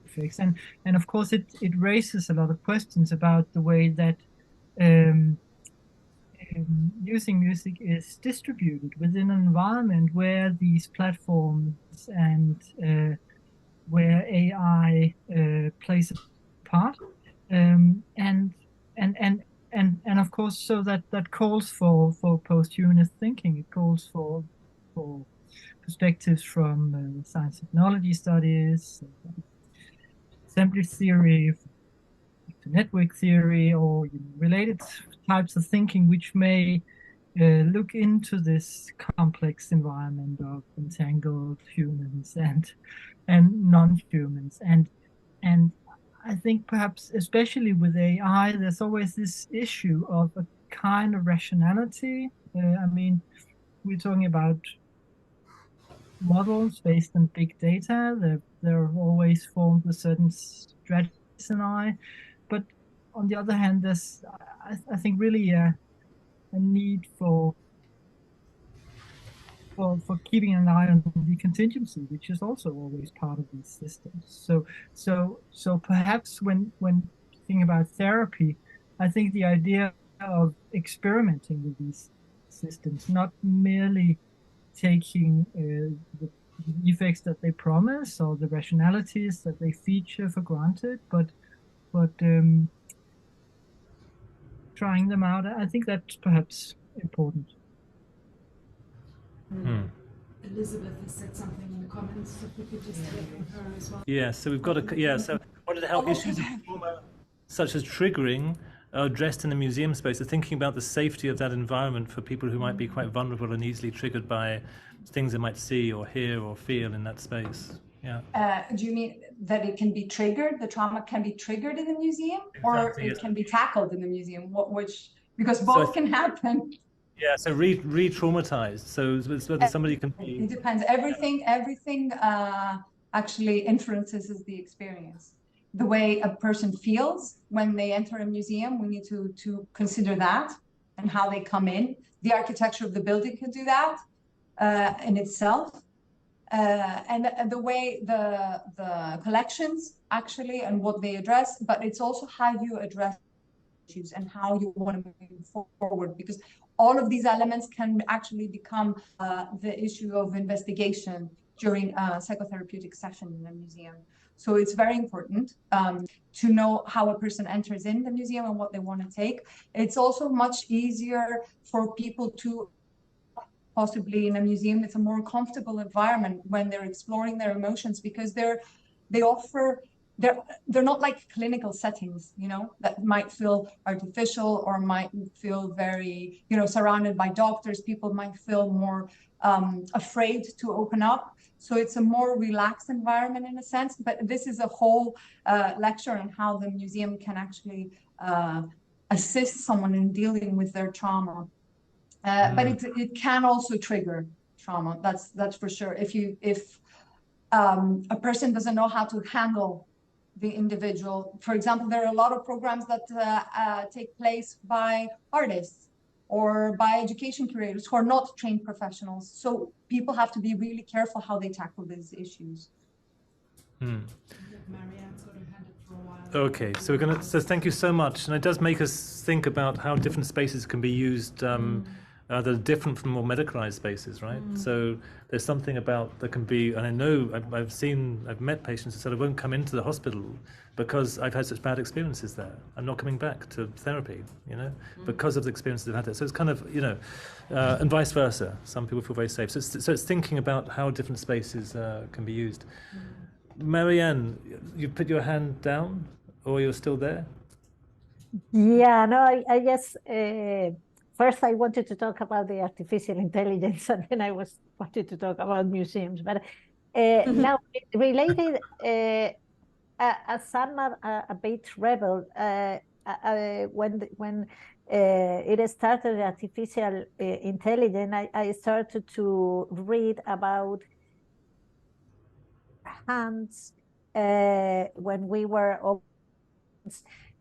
effects, and of course it raises a lot of questions about the way that using music is distributed within an environment where these platforms and where AI plays a part, and of course, so that calls for post-humanist thinking. It calls for perspectives from science technology studies, assembly theory, network theory, or related types of thinking, which may look into this complex environment of entangled humans and non-humans. And I think perhaps, especially with AI, there's always this issue of a kind of rationality. I mean, we're talking about models based on big data. They're always formed with certain strategies and but on the other hand, there's, I think, really a need for keeping an eye on the contingency, which is also always part of these systems. So perhaps when thinking about therapy, I think the idea of experimenting with these systems, not merely taking the effects that they promise or the rationalities that they feature for granted, but trying them out. I think that's perhaps important. Elizabeth has said something in the comments, if we could just hear from her as well. Yeah, so we've got so one of the health issues of trauma, such as triggering, are addressed in the museum space. So thinking about the safety of that environment for people who might be quite vulnerable and easily triggered by things they might see or hear or feel in that space. Yeah. Do you mean that it can be triggered? The trauma can be triggered in the museum, or it can be tackled in the museum? Because both can happen. Yeah, so re-traumatized. So whether somebody can be. It depends. Everything actually influences the experience. The way a person feels when they enter a museum, we need to consider that and how they come in. The architecture of the building can do that in itself. And the way the collections actually and what they address, but it's also how you address issues and how you want to move forward, because all of these elements can actually become the issue of investigation during a psychotherapeutic session in a museum. So it's very important to know how a person enters in the museum and what they want to take. It's also much easier for people to possibly in a museum. It's a more comfortable environment when they're exploring their emotions, because they're not like clinical settings, that might feel artificial or might feel very, surrounded by doctors. People might feel more afraid to open up. So it's a more relaxed environment in a sense, but this is a whole lecture on how the museum can actually assist someone in dealing with their trauma. But it can also trigger trauma. That's for sure. If a person doesn't know how to handle the individual, for example, there are a lot of programs that take place by artists or by education curators who are not trained professionals. So people have to be really careful how they tackle these issues. Okay, so we're gonna. So thank you so much, and it does make us think about how different spaces can be used. That are different from more medicalized spaces, right? So there's something about that can be, and I know I've met patients who said I won't come into the hospital because I've had such bad experiences there. I'm not coming back to therapy, because of the experiences I've had there. So it's kind of, and vice versa. Some people feel very safe. So it's thinking about how different spaces can be used. Marianne, you put your hand down, or you're still there? Yeah, no, I guess. First, I wanted to talk about the artificial intelligence, and then I wanted to talk about museums. But now, related, as I'm a bit rebel, when it started artificial intelligence, I started to read about hands when we were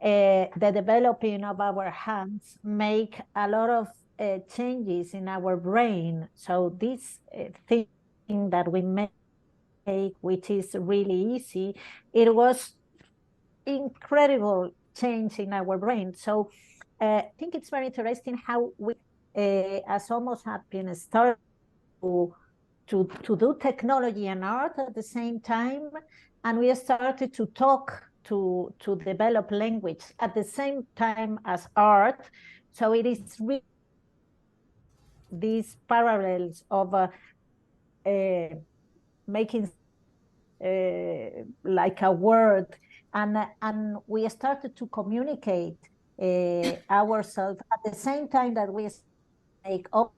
the developing of our hands make a lot of changes in our brain. So this thing that we make, which is really easy, it was incredible change in our brain. So I think it's very interesting how we, as almost have been started to do technology and art at the same time, and we started to talk to develop language at the same time as art. So it is really these parallels of making like a word, and we started to communicate ourselves at the same time that we make up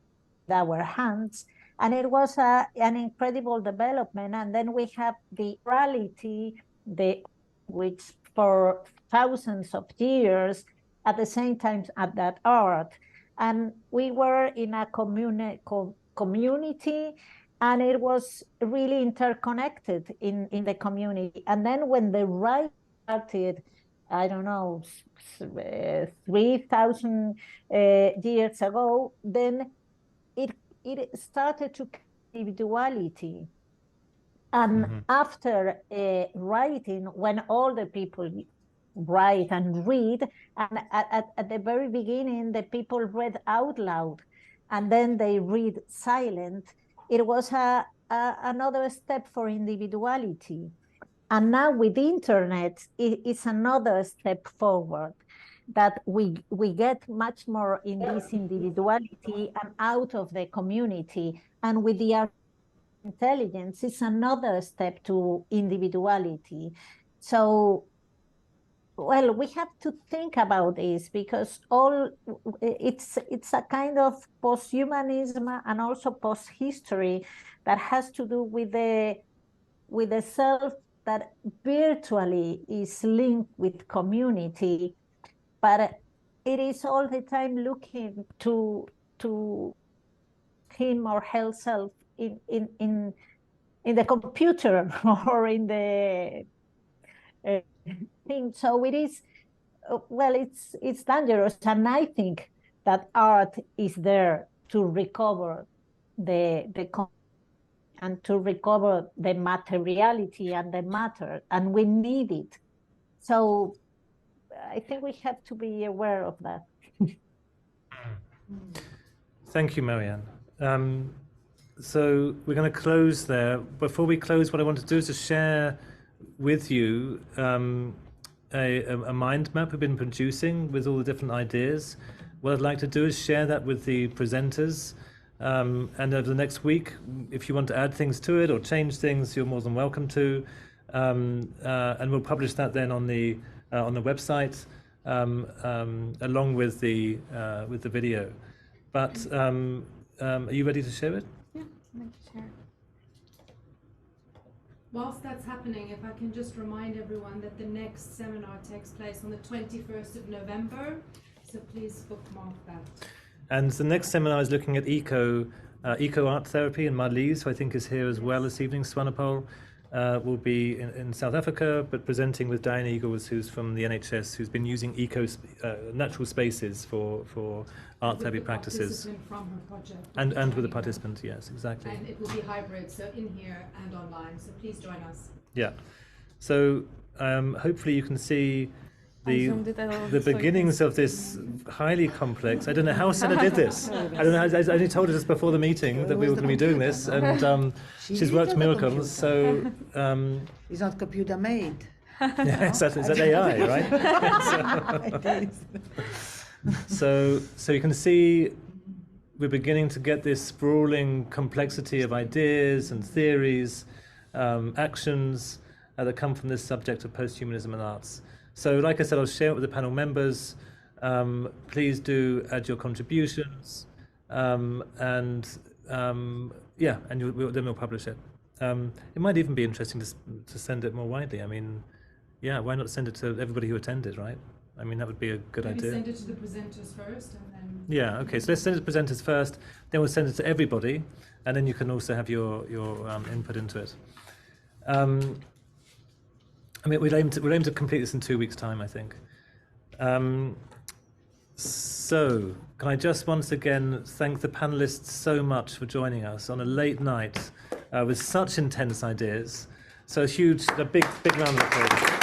with our hands, and it was an incredible development. And then we have the orality, which for thousands of years at the same time at that art, and we were in a community, and it was really interconnected in the community. And then when the right started, I don't know, 3,000 years ago, then it started to individuality. And after writing, when all the people write and read, and at the very beginning, the people read out loud, and then they read silent, it was another step for individuality. And now with the internet, it's another step forward, that we get much more in this individuality and out of the community. And with the intelligence, it's another step to individuality. So, well, we have to think about this, because it's a kind of post-humanism and also post-history that has to do with the self that virtually is linked with community, but it is all the time looking to him or herself in the computer or in the thing. So it is, well, it's dangerous. And I think that art is there to recover the and to recover the materiality and the matter, and we need it. So I think we have to be aware of that. Thank you, Marianne. So we're going to close there. Before we close, what I want to do is to share with you a mind map we've been producing with all the different ideas. What I'd like to do is share that with the presenters. And over the next week, if you want to add things to it or change things, you're more than welcome to. And we'll publish that then on the website along with the video. But are you ready to share it? Yeah, I'd like to share. Whilst that's happening, if I can just remind everyone that the next seminar takes place on the 21st of November, so please bookmark that. And the next seminar is looking at eco art therapy, and Marlies, who I think is here as well this evening, Swanepoel, will be in South Africa, but presenting with Diane Eagles, who's from the NHS, who's been using natural spaces for art therapy practices. From her project. And with a participant, yes, exactly. And it will be hybrid, so in here and online, so please join us. Yeah. So hopefully you can see the beginnings of this highly complex. I don't know how Senna did this. I don't know. I only told her just before the meeting that we were going to be doing this, and she's worked miracles. So it's not computer made. Yeah, it's that AI, right? So you can see we're beginning to get this sprawling complexity of ideas and theories, actions that come from this subject of posthumanism and arts. So like I said, I'll share it with the panel members. Please do add your contributions, and then we'll publish it. It might even be interesting to send it more widely. I mean, yeah, why not send it to everybody who attended, right? I mean, that would be a good idea. Maybe send it to the presenters first, and then... Yeah, okay, so let's send it to presenters first, then we'll send it to everybody, and then you can also have your input into it. I mean, we'll aim to complete this in 2 weeks' time, I think. So, can I just once again thank the panelists so much for joining us on a late night with such intense ideas. So a big round of applause.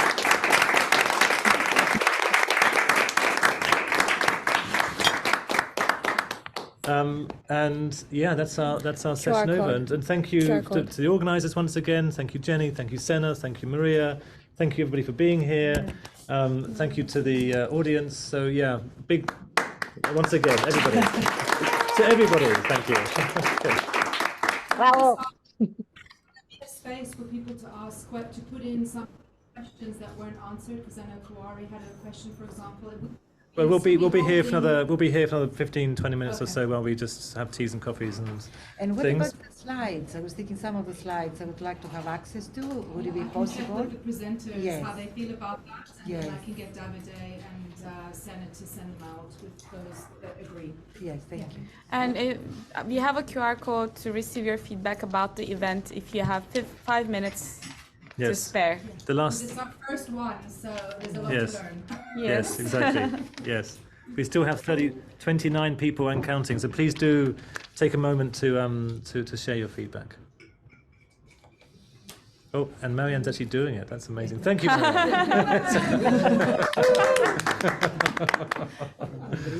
And yeah, that's our session over. And thank you to the organisers once again. Thank you, Jenny. Thank you, Senna. Thank you, Maria. Thank you, everybody, for being here. Thank you to the audience. So yeah, big once again, everybody. To everybody, thank you. Well, space for people to ask, to put in some questions that weren't answered, because I know Kawari had a question, for example. Well, we'll be here for another 15, 20 minutes or so while we just have teas and coffees and what things. about the slides? I was thinking some of the slides I would like to have access to. Would it be I can possible? check with the presenters how they feel about that, and yes. then I can get Davide and Senna to send them out with those that agree. Yes, thank you. And we have a QR code to receive your feedback about the event if you have 5 minutes to spare. The last. It's our first one, so there's a lot to learn. Yes, exactly. Yes. We still have 29 people and counting, so please do take a moment to share your feedback. Oh, and Marianne's actually doing it. That's amazing. Thank you, Marianne.